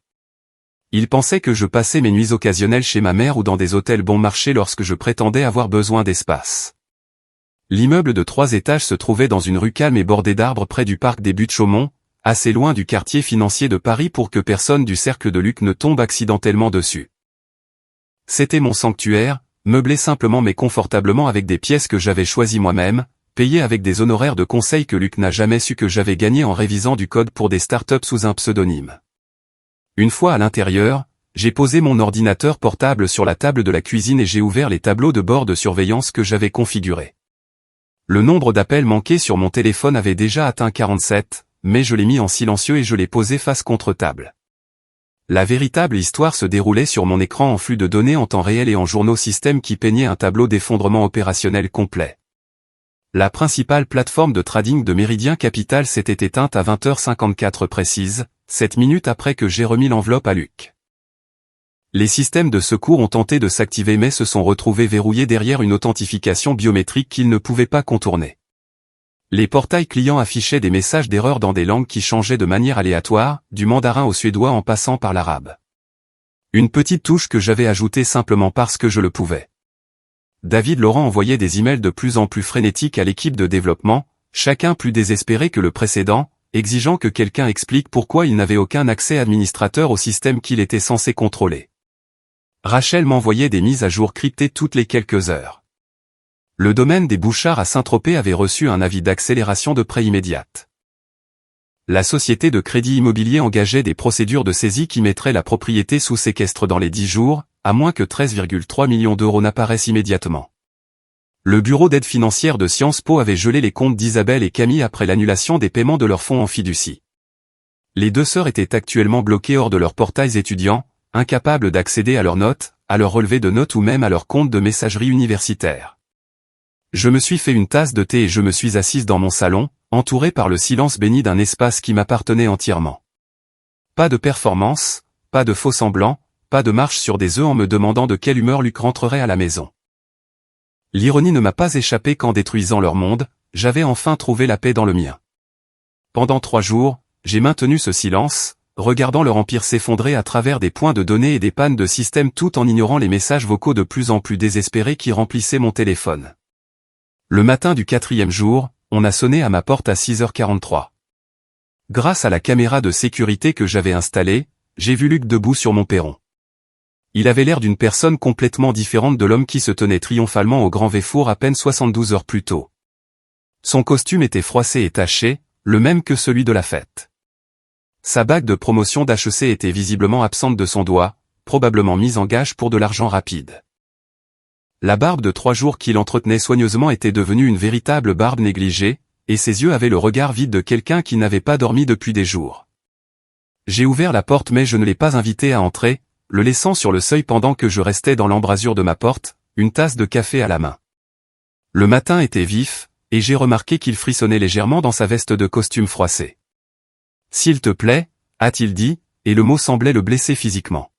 Il pensait que je passais mes nuits occasionnelles chez ma mère ou dans des hôtels bon marché lorsque je prétendais avoir besoin d'espace. L'immeuble de 3 étages se trouvait dans une rue calme et bordée d'arbres près du parc des Buttes-Chaumont, assez loin du quartier financier de Paris pour que personne du cercle de Luc ne tombe accidentellement dessus. C'était mon sanctuaire, meublé simplement mais confortablement avec des pièces que j'avais choisies moi-même, payées avec des honoraires de conseil que Luc n'a jamais su que j'avais gagnés en révisant du code pour des startups sous un pseudonyme. Une fois à l'intérieur, j'ai posé mon ordinateur portable sur la table de la cuisine et j'ai ouvert les tableaux de bord de surveillance que j'avais configurés. Le nombre d'appels manqués sur mon téléphone avait déjà atteint 47, mais je l'ai mis en silencieux et je l'ai posé face contre table. La véritable histoire se déroulait sur mon écran en flux de données en temps réel et en journaux système qui peignaient un tableau d'effondrement opérationnel complet. La principale plateforme de trading de Méridien Capital s'était éteinte à 20h54 précises, 7 minutes après que j'ai remis l'enveloppe à Luc. Les systèmes de secours ont tenté de s'activer mais se sont retrouvés verrouillés derrière une authentification biométrique qu'ils ne pouvaient pas contourner. Les portails clients affichaient des messages d'erreur dans des langues qui changeaient de manière aléatoire, du mandarin au suédois en passant par l'arabe. Une petite touche que j'avais ajoutée simplement parce que je le pouvais. David Laurent envoyait des emails de plus en plus frénétiques à l'équipe de développement, chacun plus désespéré que le précédent, exigeant que quelqu'un explique pourquoi il n'avait aucun accès administrateur au système qu'il était censé contrôler. Rachel m'envoyait des mises à jour cryptées toutes les quelques heures. Le domaine des Bouchards à Saint-Tropez avait reçu un avis d'accélération de prêt immédiate. La société de crédit immobilier engageait des procédures de saisie qui mettraient la propriété sous séquestre dans les 10 jours, à moins que 13,3 millions d'euros n'apparaissent immédiatement. Le bureau d'aide financière de Sciences Po avait gelé les comptes d'Isabelle et Camille après l'annulation des paiements de leurs fonds en fiducie. Les deux sœurs étaient actuellement bloquées hors de leurs portails étudiants, incapables d'accéder à leurs notes, à leurs relevés de notes ou même à leurs comptes de messagerie universitaire. Je me suis fait une tasse de thé et je me suis assise dans mon salon, entouré par le silence béni d'un espace qui m'appartenait entièrement. Pas de performance, pas de faux semblants, pas de marche sur des œufs en me demandant de quelle humeur Luc rentrerait à la maison. L'ironie ne m'a pas échappé qu'en détruisant leur monde, j'avais enfin trouvé la paix dans le mien. Pendant 3 jours, j'ai maintenu ce silence, regardant leur empire s'effondrer à travers des points de données et des pannes de système tout en ignorant les messages vocaux de plus en plus désespérés qui remplissaient mon téléphone. Le matin du 4e jour, on a sonné à ma porte à 6h43. Grâce à la caméra de sécurité que j'avais installée, j'ai vu Luc debout sur mon perron. Il avait l'air d'une personne complètement différente de l'homme qui se tenait triomphalement au Grand Véfour à peine 72 heures plus tôt. Son costume était froissé et taché, le même que celui de la fête. Sa bague de promotion d'HEC était visiblement absente de son doigt, probablement mise en gage pour de l'argent rapide. La barbe de 3 jours qu'il entretenait soigneusement était devenue une véritable barbe négligée, et ses yeux avaient le regard vide de quelqu'un qui n'avait pas dormi depuis des jours. J'ai ouvert la porte mais je ne l'ai pas invité à entrer, le laissant sur le seuil pendant que je restais dans l'embrasure de ma porte, une tasse de café à la main. Le matin était vif, et j'ai remarqué qu'il frissonnait légèrement dans sa veste de costume froissé. « S'il te plaît » a-t-il dit, et le mot semblait le blesser physiquement.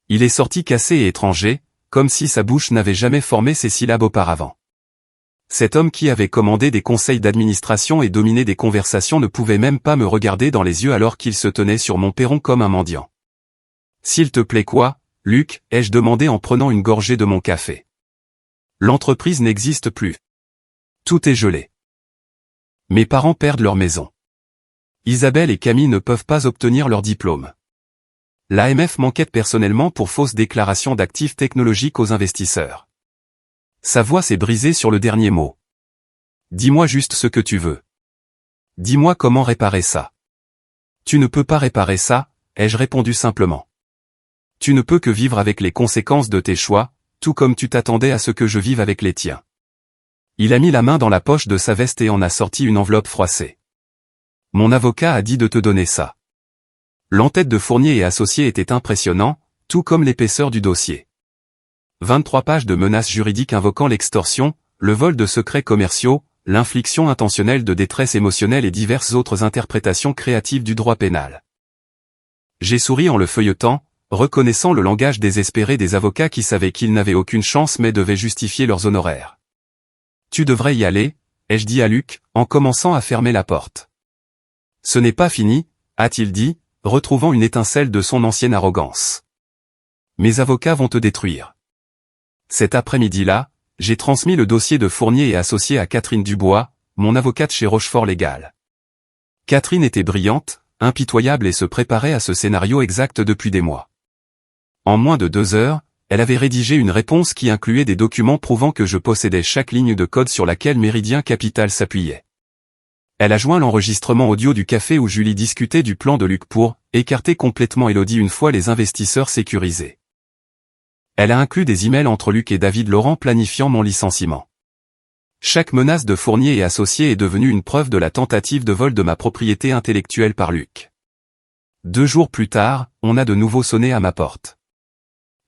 Il est sorti cassé et étranger, comme si sa bouche n'avait jamais formé ces syllabes auparavant. Cet homme qui avait commandé des conseils d'administration et dominé des conversations ne pouvait même pas me regarder dans les yeux alors qu'il se tenait sur mon perron comme un mendiant. « S'il te plaît quoi, Luc ?» ai-je demandé en prenant une gorgée de mon café. « L'entreprise n'existe plus. Tout est gelé. Mes parents perdent leur maison. Isabelle et Camille ne peuvent pas obtenir leur diplôme. L'AMF m'enquête personnellement pour fausse déclaration d'actifs technologiques aux investisseurs. » Sa voix s'est brisée sur le dernier mot. « Dis-moi juste ce que tu veux. Dis-moi comment réparer ça. »« Tu ne peux pas réparer ça, » ai-je répondu simplement. « Tu ne peux que vivre avec les conséquences de tes choix, tout comme tu t'attendais à ce que je vive avec les tiens. » Il a mis la main dans la poche de sa veste et en a sorti une enveloppe froissée. « Mon avocat a dit de te donner ça. » L'entête de Fournier et Associés était impressionnant, tout comme l'épaisseur du dossier. 23 pages de menaces juridiques invoquant l'extorsion, le vol de secrets commerciaux, l'infliction intentionnelle de détresse émotionnelle et diverses autres interprétations créatives du droit pénal. J'ai souri en le feuilletant, reconnaissant le langage désespéré des avocats qui savaient qu'ils n'avaient aucune chance mais devaient justifier leurs honoraires. « Tu devrais y aller » ai-je dit à Luc, en commençant à fermer la porte. « Ce n'est pas fini » a-t-il dit, retrouvant une étincelle de son ancienne arrogance. « Mes avocats vont te détruire. » Cet après-midi-là, j'ai transmis le dossier de Fournier et Associés à Catherine Dubois, mon avocate chez Rochefort Légal. Catherine était brillante, impitoyable et se préparait à ce scénario exact depuis des mois. En moins de 2 heures, elle avait rédigé une réponse qui incluait des documents prouvant que je possédais chaque ligne de code sur laquelle Méridien Capital s'appuyait. Elle a joint l'enregistrement audio du café où Julie discutait du plan de Luc pour écarter complètement Élodie une fois les investisseurs sécurisés. Elle a inclus des emails entre Luc et David Laurent planifiant mon licenciement. Chaque menace de Fournier et Associés est devenue une preuve de la tentative de vol de ma propriété intellectuelle par Luc. 2 jours plus tard, on a de nouveau sonné à ma porte.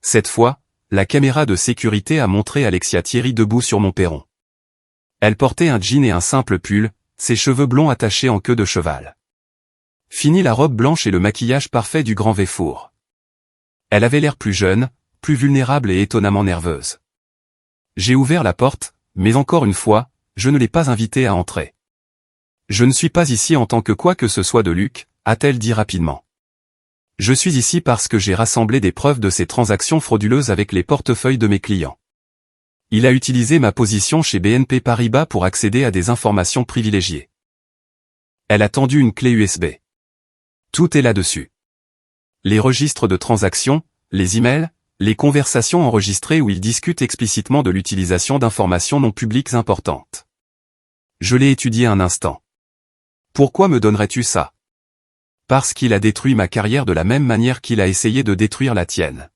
Cette fois, la caméra de sécurité a montré Alexia Thierry debout sur mon perron. Elle portait un jean et un simple pull, ses cheveux blonds attachés en queue de cheval. Fini la robe blanche et le maquillage parfait du Grand Véfour. Elle avait l'air plus jeune, plus vulnérable et étonnamment nerveuse. J'ai ouvert la porte, mais encore une fois, je ne l'ai pas invitée à entrer. « Je ne suis pas ici en tant que quoi que ce soit de Luc », a-t-elle dit rapidement. « Je suis ici parce que j'ai rassemblé des preuves de ces transactions frauduleuses avec les portefeuilles de mes clients. Il a utilisé ma position chez BNP Paribas pour accéder à des informations privilégiées. » Elle a tendu une clé USB. Tout est là-dessus. Les registres de transactions, les emails, les conversations enregistrées où il discute explicitement de l'utilisation d'informations non publiques importantes. Je l'ai étudié un instant. Pourquoi me donnerais-tu ça? Parce qu'il a détruit ma carrière de la même manière qu'il a essayé de détruire la tienne.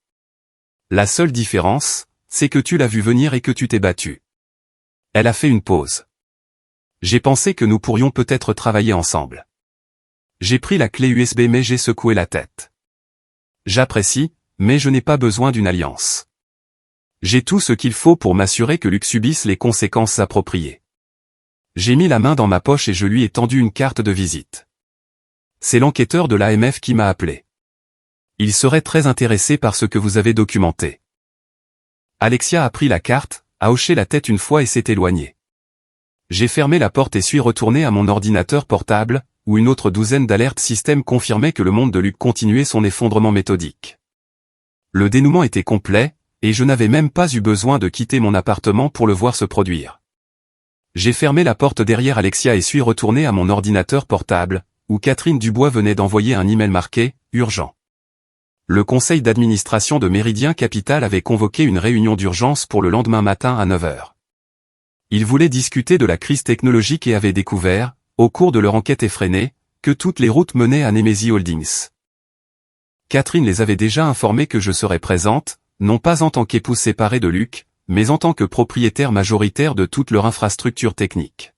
La seule différence, c'est que tu l'as vu venir et que tu t'es battu. Elle a fait une pause. J'ai pensé que nous pourrions peut-être travailler ensemble. J'ai pris la clé USB mais j'ai secoué la tête. J'apprécie, mais je n'ai pas besoin d'une alliance. J'ai tout ce qu'il faut pour m'assurer que Luc subisse les conséquences appropriées. J'ai mis la main dans ma poche et je lui ai tendu une carte de visite. C'est l'enquêteur de l'AMF qui m'a appelé. Il serait très intéressé par ce que vous avez documenté. Alexia a pris la carte, a hoché la tête une fois et s'est éloignée. J'ai fermé la porte et suis retourné à mon ordinateur portable, où une autre douzaine d'alertes système confirmaient que le monde de Luc continuait son effondrement méthodique. Le dénouement était complet, et je n'avais même pas eu besoin de quitter mon appartement pour le voir se produire. J'ai fermé la porte derrière Alexia et suis retourné à mon ordinateur portable, où Catherine Dubois venait d'envoyer un email marqué « Urgent ». Le conseil d'administration de Méridien Capital avait convoqué une réunion d'urgence pour le lendemain matin à 9 h. Ils voulaient discuter de la crise technologique et avaient découvert, au cours de leur enquête effrénée, que toutes les routes menaient à Nemesis Holdings. Catherine les avait déjà informés que je serais présente, non pas en tant qu'épouse séparée de Luc, mais en tant que propriétaire majoritaire de toute leur infrastructure technique.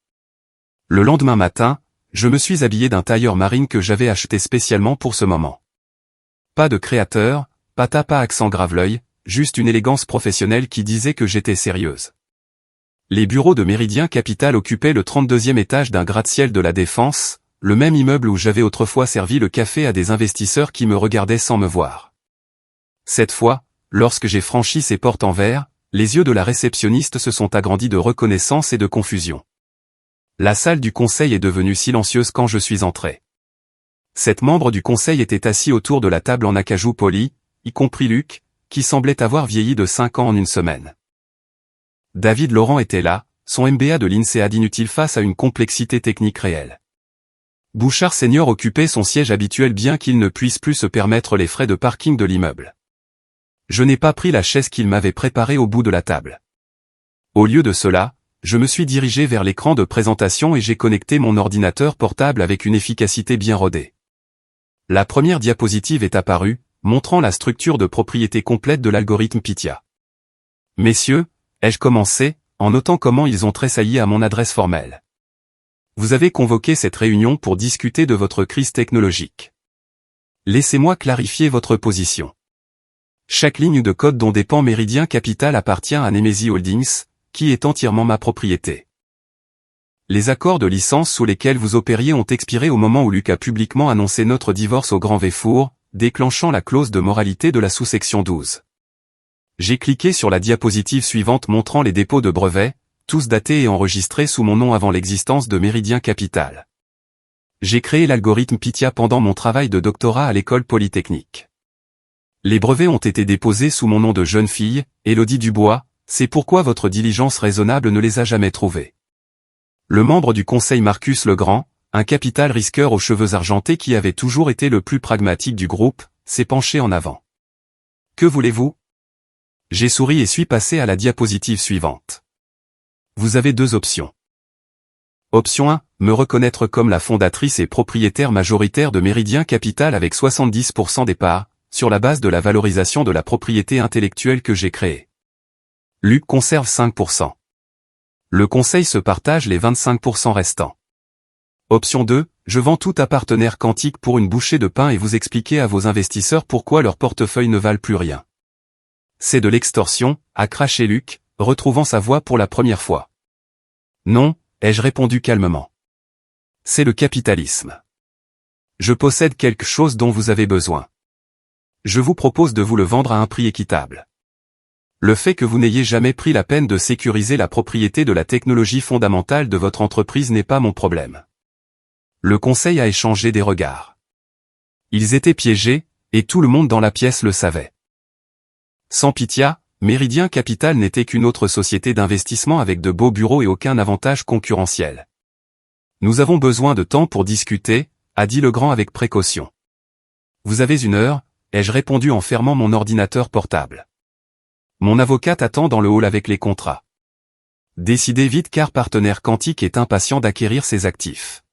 Le lendemain matin, je me suis habillé d'un tailleur marine que j'avais acheté spécialement pour ce moment. Pas de créateur, pas accent grave-l'œil, juste une élégance professionnelle qui disait que j'étais sérieuse. Les bureaux de Méridien Capital occupaient le 32e étage d'un gratte-ciel de la Défense, le même immeuble où j'avais autrefois servi le café à des investisseurs qui me regardaient sans me voir. Cette fois, lorsque j'ai franchi ces portes en verre, les yeux de la réceptionniste se sont agrandis de reconnaissance et de confusion. La salle du conseil est devenue silencieuse quand je suis entré. 7 membres du conseil étaient assis autour de la table en acajou poli, y compris Luc, qui semblait avoir vieilli de 5 ans en une semaine. David Laurent était là, son MBA de l'INSEAD inutile face à une complexité technique réelle. Bouchard Senior occupait son siège habituel bien qu'il ne puisse plus se permettre les frais de parking de l'immeuble. Je n'ai pas pris la chaise qu'il m'avait préparée au bout de la table. Au lieu de cela, je me suis dirigé vers l'écran de présentation et j'ai connecté mon ordinateur portable avec une efficacité bien rodée. La première diapositive est apparue, montrant la structure de propriété complète de l'algorithme Pythia. Messieurs, ai-je commencé, en notant comment ils ont tressailli à mon adresse formelle. Vous avez convoqué cette réunion pour discuter de votre crise technologique. Laissez-moi clarifier votre position. Chaque ligne de code dont dépend Méridien Capital appartient à Nemesis Holdings, qui est entièrement ma propriété. Les accords de licence sous lesquels vous opériez ont expiré au moment où Luc a publiquement annoncé notre divorce au Grand Véfour, déclenchant la clause de moralité de la sous-section 12. J'ai cliqué sur la diapositive suivante montrant les dépôts de brevets, tous datés et enregistrés sous mon nom avant l'existence de Méridien Capital. J'ai créé l'algorithme Pythia pendant mon travail de doctorat à l'école polytechnique. Les brevets ont été déposés sous mon nom de jeune fille, Élodie Dubois, c'est pourquoi votre diligence raisonnable ne les a jamais trouvés. Le membre du conseil Marcus Legrand, un capital risqueur aux cheveux argentés qui avait toujours été le plus pragmatique du groupe, s'est penché en avant. Que voulez-vous ? J'ai souri et suis passé à la diapositive suivante. Vous avez 2 options. Option 1, me reconnaître comme la fondatrice et propriétaire majoritaire de Méridien Capital avec 70% des parts, sur la base de la valorisation de la propriété intellectuelle que j'ai créée. Luc conserve 5%. Le conseil se partage les 25% restants. Option 2, je vends tout à partenaire quantique pour une bouchée de pain et vous expliquer à vos investisseurs pourquoi leur portefeuille ne valent plus rien. C'est de l'extorsion, a craché Luc, retrouvant sa voix pour la première fois. Non, ai-je répondu calmement. C'est le capitalisme. Je possède quelque chose dont vous avez besoin. Je vous propose de vous le vendre à un prix équitable. Le fait que vous n'ayez jamais pris la peine de sécuriser la propriété de la technologie fondamentale de votre entreprise n'est pas mon problème. Le conseil a échangé des regards. Ils étaient piégés, et tout le monde dans la pièce le savait. Sans Pythia, Méridien Capital n'était qu'une autre société d'investissement avec de beaux bureaux et aucun avantage concurrentiel. Nous avons besoin de temps pour discuter, a dit Legrand avec précaution. Vous avez 1 heure, ai-je répondu en fermant mon ordinateur portable. Mon avocate attend dans le hall avec les contrats. Décidez vite car Partenaire Quantique est impatient d'acquérir ses actifs.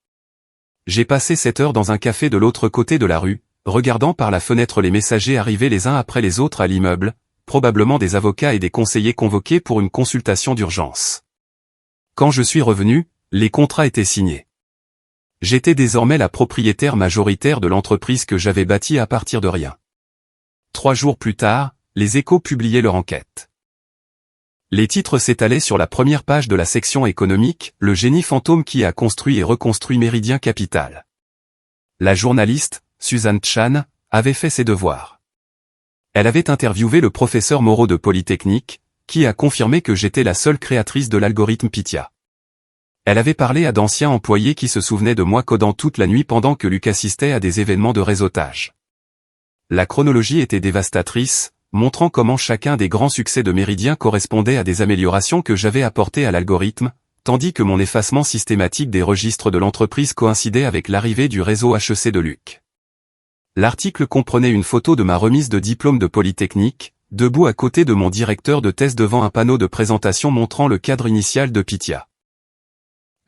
J'ai passé 7 heures dans un café de l'autre côté de la rue, regardant par la fenêtre les messagers arriver les uns après les autres à l'immeuble, probablement des avocats et des conseillers convoqués pour une consultation d'urgence. Quand je suis revenu, les contrats étaient signés. J'étais désormais la propriétaire majoritaire de l'entreprise que j'avais bâtie à partir de rien. 3 jours plus tard, les Échos publiaient leur enquête. Les titres s'étalaient sur la première page de la section économique, le génie fantôme qui a construit et reconstruit Méridien Capital. La journaliste, Suzanne Chan, avait fait ses devoirs. Elle avait interviewé le professeur Moreau de Polytechnique, qui a confirmé que j'étais la seule créatrice de l'algorithme Pythia. Elle avait parlé à d'anciens employés qui se souvenaient de moi codant toute la nuit pendant que Luc assistait à des événements de réseautage. La chronologie était dévastatrice, montrant comment chacun des grands succès de Méridien correspondait à des améliorations que j'avais apportées à l'algorithme, tandis que mon effacement systématique des registres de l'entreprise coïncidait avec l'arrivée du réseau HEC de Luc. L'article comprenait une photo de ma remise de diplôme de Polytechnique, debout à côté de mon directeur de thèse devant un panneau de présentation montrant le cadre initial de Pythia.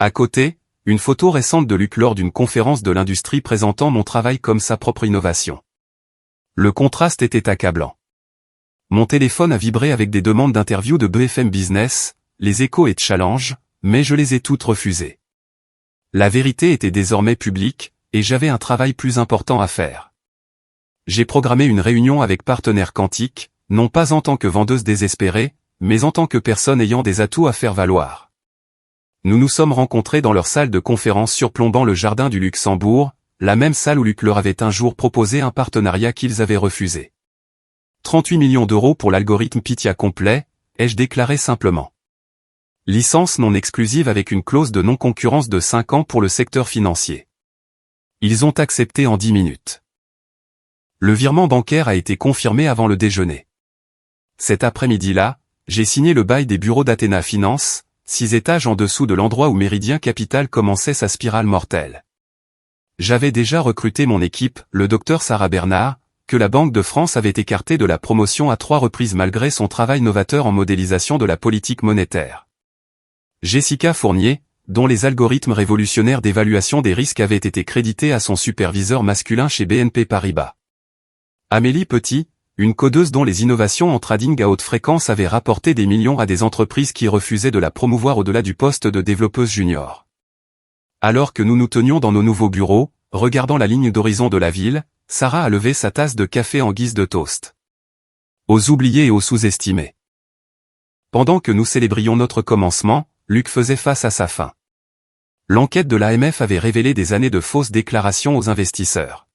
À côté, une photo récente de Luc lors d'une conférence de l'industrie présentant mon travail comme sa propre innovation. Le contraste était accablant. Mon téléphone a vibré avec des demandes d'interview de BFM Business, Les Échos et Challenge, mais je les ai toutes refusées. La vérité était désormais publique, et j'avais un travail plus important à faire. J'ai programmé une réunion avec Partenaires Quantique, non pas en tant que vendeuse désespérée, mais en tant que personne ayant des atouts à faire valoir. Nous nous sommes rencontrés dans leur salle de conférence surplombant le jardin du Luxembourg, la même salle où Luc leur avait un jour proposé un partenariat qu'ils avaient refusé. 38 millions d'euros pour l'algorithme Pythia complet, ai-je déclaré simplement. Licence non exclusive avec une clause de non-concurrence de 5 ans pour le secteur financier. Ils ont accepté en 10 minutes. Le virement bancaire a été confirmé avant le déjeuner. Cet après-midi-là, j'ai signé le bail des bureaux d'Athéna Finance, 6 étages en dessous de l'endroit où Méridien Capital commençait sa spirale mortelle. J'avais déjà recruté mon équipe, le docteur Sarah Bernard, que la Banque de France avait écarté de la promotion à 3 reprises malgré son travail novateur en modélisation de la politique monétaire. Jessica Fournier, dont les algorithmes révolutionnaires d'évaluation des risques avaient été crédités à son superviseur masculin chez BNP Paribas. Amélie Petit, une codeuse dont les innovations en trading à haute fréquence avaient rapporté des millions à des entreprises qui refusaient de la promouvoir au-delà du poste de développeuse junior. Alors que nous nous tenions dans nos nouveaux bureaux, regardant la ligne d'horizon de la ville, Sarah a levé sa tasse de café en guise de toast. Aux oubliés et aux sous-estimés. Pendant que nous célébrions notre commencement, Luc faisait face à sa fin. L'enquête de l'AMF avait révélé des années de fausses déclarations aux investisseurs.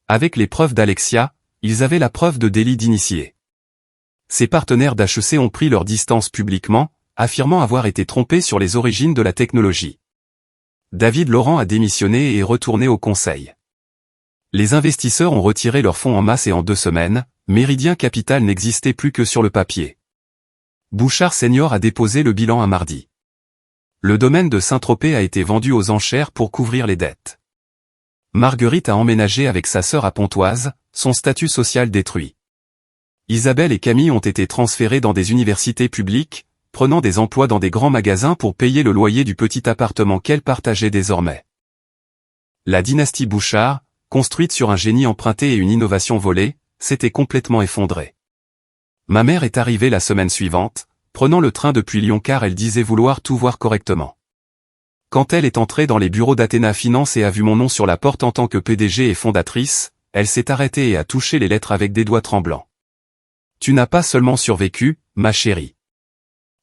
Avec les preuves d'Alexia, ils avaient la preuve de délit d'initié. Ses partenaires d'HEC ont pris leur distance publiquement, affirmant avoir été trompés sur les origines de la technologie. David Laurent a démissionné et est retourné au conseil. Les investisseurs ont retiré leurs fonds en masse et en 2 semaines, Méridien Capital n'existait plus que sur le papier. Bouchard Senior a déposé le bilan un mardi. Le domaine de Saint-Tropez a été vendu aux enchères pour couvrir les dettes. Marguerite a emménagé avec sa sœur à Pontoise, son statut social détruit. Isabelle et Camille ont été transférées dans des universités publiques, prenant des emplois dans des grands magasins pour payer le loyer du petit appartement qu'elles partageaient désormais. La dynastie Bouchard, construite sur un génie emprunté et une innovation volée, s'était complètement effondrée. Ma mère est arrivée la semaine suivante, prenant le train depuis Lyon car elle disait vouloir tout voir correctement. Quand elle est entrée dans les bureaux d'Athéna Finance et a vu mon nom sur la porte en tant que PDG et fondatrice, elle s'est arrêtée et a touché les lettres avec des doigts tremblants. Tu n'as pas seulement survécu, ma chérie.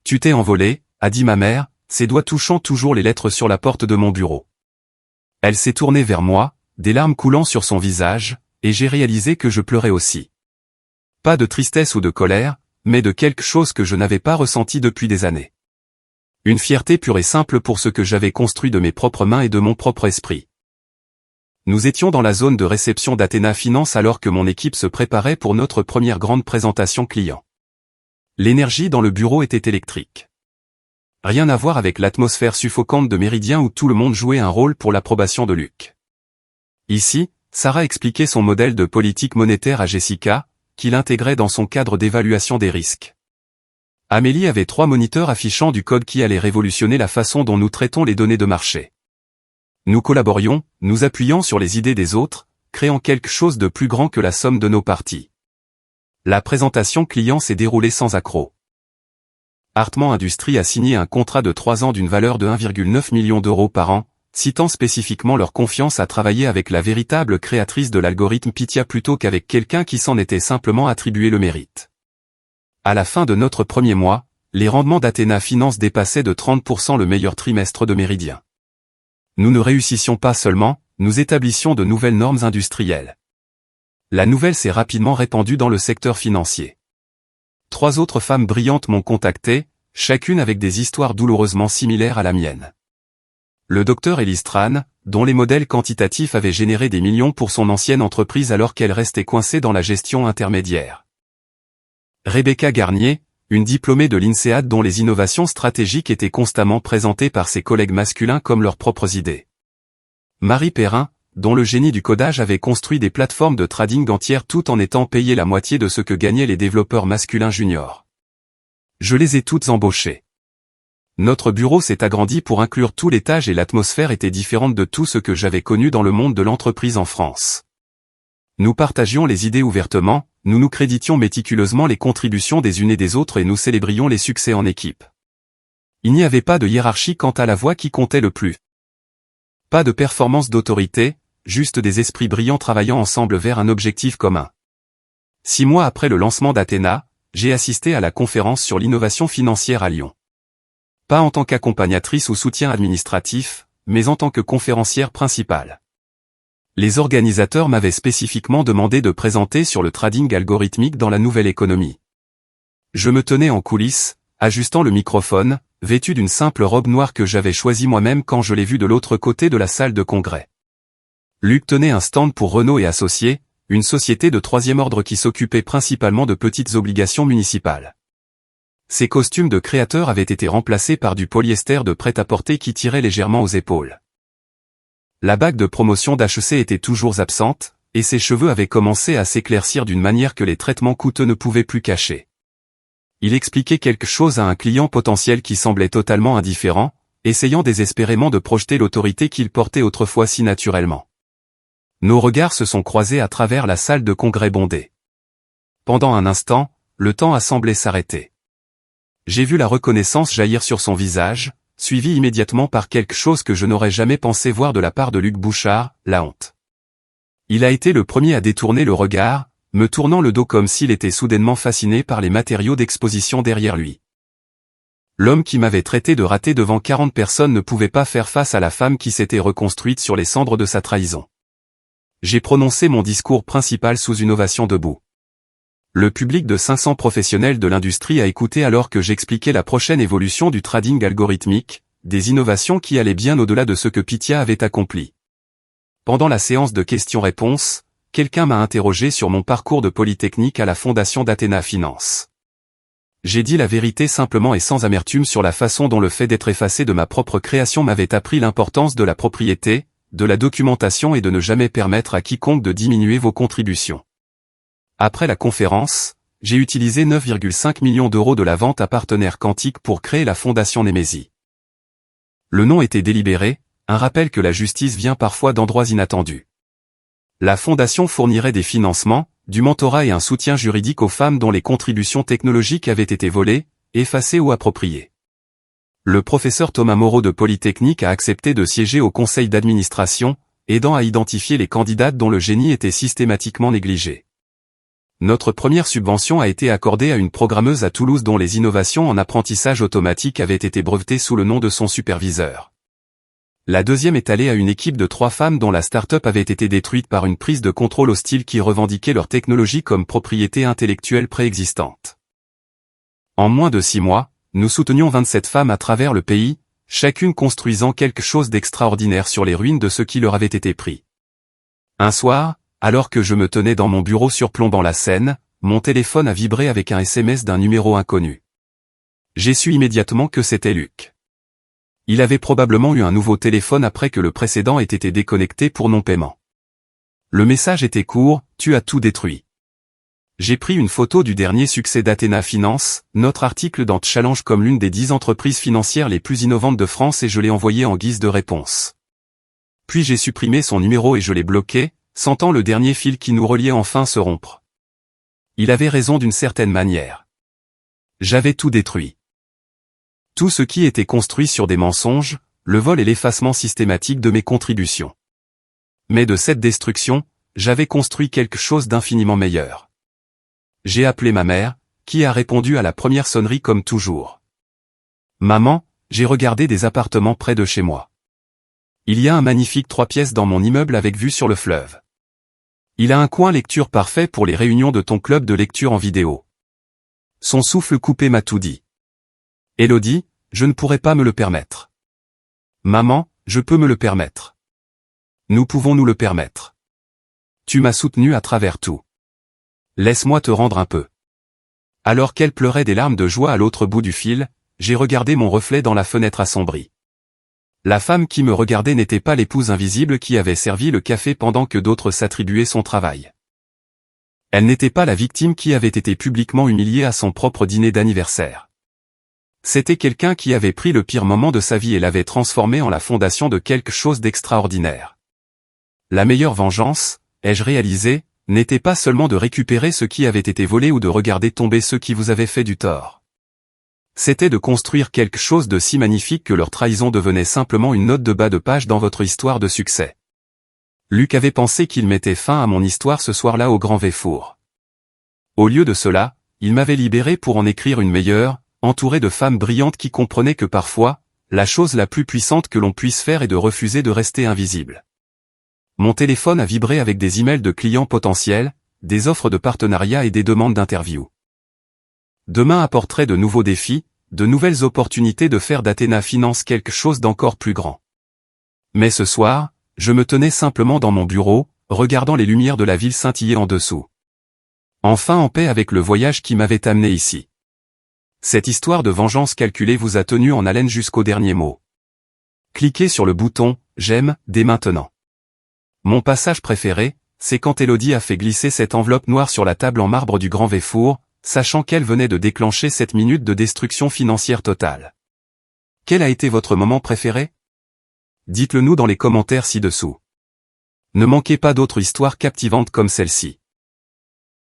Tu t'es envolée, a dit ma mère, ses doigts touchant toujours les lettres sur la porte de mon bureau. Elle s'est tournée vers moi, des larmes coulant sur son visage, et j'ai réalisé que je pleurais aussi. Pas de tristesse ou de colère, mais de quelque chose que je n'avais pas ressenti depuis des années. Une fierté pure et simple pour ce que j'avais construit de mes propres mains et de mon propre esprit. Nous étions dans la zone de réception d'Athéna Finance alors que mon équipe se préparait pour notre première grande présentation client. L'énergie dans le bureau était électrique. Rien à voir avec l'atmosphère suffocante de Méridien où tout le monde jouait un rôle pour l'approbation de Luc. Ici, Sarah expliquait son modèle de politique monétaire à Jessica, qu'il intégrait dans son cadre d'évaluation des risques. Amélie avait 3 moniteurs affichant du code qui allait révolutionner la façon dont nous traitons les données de marché. Nous collaborions, nous appuyant sur les idées des autres, créant quelque chose de plus grand que la somme de nos parties. La présentation client s'est déroulée sans accroc. Hartmann Industries a signé un contrat de 3 ans d'une valeur de 1,9 million d'euros par an, citant spécifiquement leur confiance à travailler avec la véritable créatrice de l'algorithme Pythia plutôt qu'avec quelqu'un qui s'en était simplement attribué le mérite. À la fin de notre premier mois, les rendements d'Athéna Finance dépassaient de 30% le meilleur trimestre de Méridien. Nous ne réussissions pas seulement, nous établissions de nouvelles normes industrielles. La nouvelle s'est rapidement répandue dans le secteur financier. 3 autres femmes brillantes m'ont contacté, chacune avec des histoires douloureusement similaires à la mienne. Le docteur Élise Tran, dont les modèles quantitatifs avaient généré des millions pour son ancienne entreprise alors qu'elle restait coincée dans la gestion intermédiaire. Rebecca Garnier, une diplômée de l'INSEAD dont les innovations stratégiques étaient constamment présentées par ses collègues masculins comme leurs propres idées. Marie Perrin, dont le génie du codage avait construit des plateformes de trading entières tout en étant payé la moitié de ce que gagnaient les développeurs masculins juniors. Je les ai toutes embauchées. Notre bureau s'est agrandi pour inclure tout l'étage et l'atmosphère était différente de tout ce que j'avais connu dans le monde de l'entreprise en France. Nous partagions les idées ouvertement, nous nous créditions méticuleusement les contributions des unes et des autres et nous célébrions les succès en équipe. Il n'y avait pas de hiérarchie quant à la voix qui comptait le plus. Pas de performance d'autorité, juste des esprits brillants travaillant ensemble vers un objectif commun. 6 mois après le lancement d'Athéna, j'ai assisté à la conférence sur l'innovation financière à Lyon. Pas en tant qu'accompagnatrice ou soutien administratif, mais en tant que conférencière principale. Les organisateurs m'avaient spécifiquement demandé de présenter sur le trading algorithmique dans la nouvelle économie. Je me tenais en coulisses, ajustant le microphone, vêtu d'une simple robe noire que j'avais choisie moi-même quand je l'ai vue de l'autre côté de la salle de congrès. Luc tenait un stand pour Renault et Associés, une société de troisième ordre qui s'occupait principalement de petites obligations municipales. Ces costumes de créateurs avaient été remplacés par du polyester de prêt-à-porter qui tirait légèrement aux épaules. La bague de promotion d'HEC était toujours absente, et ses cheveux avaient commencé à s'éclaircir d'une manière que les traitements coûteux ne pouvaient plus cacher. Il expliquait quelque chose à un client potentiel qui semblait totalement indifférent, essayant désespérément de projeter l'autorité qu'il portait autrefois si naturellement. Nos regards se sont croisés à travers la salle de congrès bondée. Pendant un instant, le temps a semblé s'arrêter. J'ai vu la reconnaissance jaillir sur son visage, suivi immédiatement par quelque chose que je n'aurais jamais pensé voir de la part de Luc Bouchard, la honte. Il a été le premier à détourner le regard, me tournant le dos comme s'il était soudainement fasciné par les matériaux d'exposition derrière lui. L'homme qui m'avait traité de raté devant 40 personnes ne pouvait pas faire face à la femme qui s'était reconstruite sur les cendres de sa trahison. J'ai prononcé mon discours principal sous une ovation debout. Le public de 500 professionnels de l'industrie a écouté alors que j'expliquais la prochaine évolution du trading algorithmique, des innovations qui allaient bien au-delà de ce que Pythia avait accompli. Pendant la séance de questions-réponses, quelqu'un m'a interrogé sur mon parcours de Polytechnique à la fondation d'Athéna Finance. J'ai dit la vérité simplement et sans amertume sur la façon dont le fait d'être effacé de ma propre création m'avait appris l'importance de la propriété, de la documentation et de ne jamais permettre à quiconque de diminuer vos contributions. Après la conférence, j'ai utilisé 9,5 millions d'euros de la vente à Partenaires Quantique pour créer la fondation Némésie. Le nom était délibéré, un rappel que la justice vient parfois d'endroits inattendus. La fondation fournirait des financements, du mentorat et un soutien juridique aux femmes dont les contributions technologiques avaient été volées, effacées ou appropriées. Le professeur Thomas Moreau de Polytechnique a accepté de siéger au conseil d'administration, aidant à identifier les candidates dont le génie était systématiquement négligé. Notre première subvention a été accordée à une programmeuse à Toulouse dont les innovations en apprentissage automatique avaient été brevetées sous le nom de son superviseur. La deuxième est allée à une équipe de 3 femmes dont la start-up avait été détruite par une prise de contrôle hostile qui revendiquait leur technologie comme propriété intellectuelle préexistante. En moins de 6 mois, nous soutenions 27 femmes à travers le pays, chacune construisant quelque chose d'extraordinaire sur les ruines de ce qui leur avait été pris. Un soir, alors que je me tenais dans mon bureau surplombant la scène, mon téléphone a vibré avec un SMS d'un numéro inconnu. J'ai su immédiatement que c'était Luc. Il avait probablement eu un nouveau téléphone après que le précédent ait été déconnecté pour non-paiement. Le message était court, tu as tout détruit. J'ai pris une photo du dernier succès d'Athéna Finance, notre article dans Challenge comme l'une des 10 entreprises financières les plus innovantes de France et je l'ai envoyé en guise de réponse. Puis j'ai supprimé son numéro et je l'ai bloqué, sentant le dernier fil qui nous reliait enfin se rompre. Il avait raison d'une certaine manière. J'avais tout détruit. Tout ce qui était construit sur des mensonges, le vol et l'effacement systématique de mes contributions. Mais de cette destruction, j'avais construit quelque chose d'infiniment meilleur. J'ai appelé ma mère, qui a répondu à la première sonnerie comme toujours. Maman, j'ai regardé des appartements près de chez moi. Il y a un magnifique 3 pièces dans mon immeuble avec vue sur le fleuve. Il a un coin lecture parfait pour les réunions de ton club de lecture en vidéo. Son souffle coupé m'a tout dit. Élodie, je ne pourrais pas me le permettre. Maman, je peux me le permettre. Nous pouvons nous le permettre. Tu m'as soutenu à travers tout. Laisse-moi te rendre un peu. Alors qu'elle pleurait des larmes de joie à l'autre bout du fil, j'ai regardé mon reflet dans la fenêtre assombrie. La femme qui me regardait n'était pas l'épouse invisible qui avait servi le café pendant que d'autres s'attribuaient son travail. Elle n'était pas la victime qui avait été publiquement humiliée à son propre dîner d'anniversaire. C'était quelqu'un qui avait pris le pire moment de sa vie et l'avait transformé en la fondation de quelque chose d'extraordinaire. La meilleure vengeance, ai-je réalisé, n'était pas seulement de récupérer ce qui avait été volé ou de regarder tomber ceux qui vous avaient fait du tort. C'était de construire quelque chose de si magnifique que leur trahison devenait simplement une note de bas de page dans votre histoire de succès. Luc avait pensé qu'il mettait fin à mon histoire ce soir-là au Grand Véfour. Au lieu de cela, il m'avait libéré pour en écrire une meilleure, entouré de femmes brillantes qui comprenaient que parfois, la chose la plus puissante que l'on puisse faire est de refuser de rester invisible. Mon téléphone a vibré avec des emails de clients potentiels, des offres de partenariat et des demandes d'interview. Demain apporterait de nouveaux défis, de nouvelles opportunités de faire d'Athéna Finance quelque chose d'encore plus grand. Mais ce soir, je me tenais simplement dans mon bureau, regardant les lumières de la ville scintiller en dessous. Enfin en paix avec le voyage qui m'avait amené ici. Cette histoire de vengeance calculée vous a tenu en haleine jusqu'au dernier mot. Cliquez sur le bouton « J'aime » dès maintenant. Mon passage préféré, c'est quand Élodie a fait glisser cette enveloppe noire sur la table en marbre du Grand Véfour, sachant qu'elle venait de déclencher cette minute de destruction financière totale. Quel a été votre moment préféré? Dites-le nous dans les commentaires ci-dessous. Ne manquez pas d'autres histoires captivantes comme celle-ci.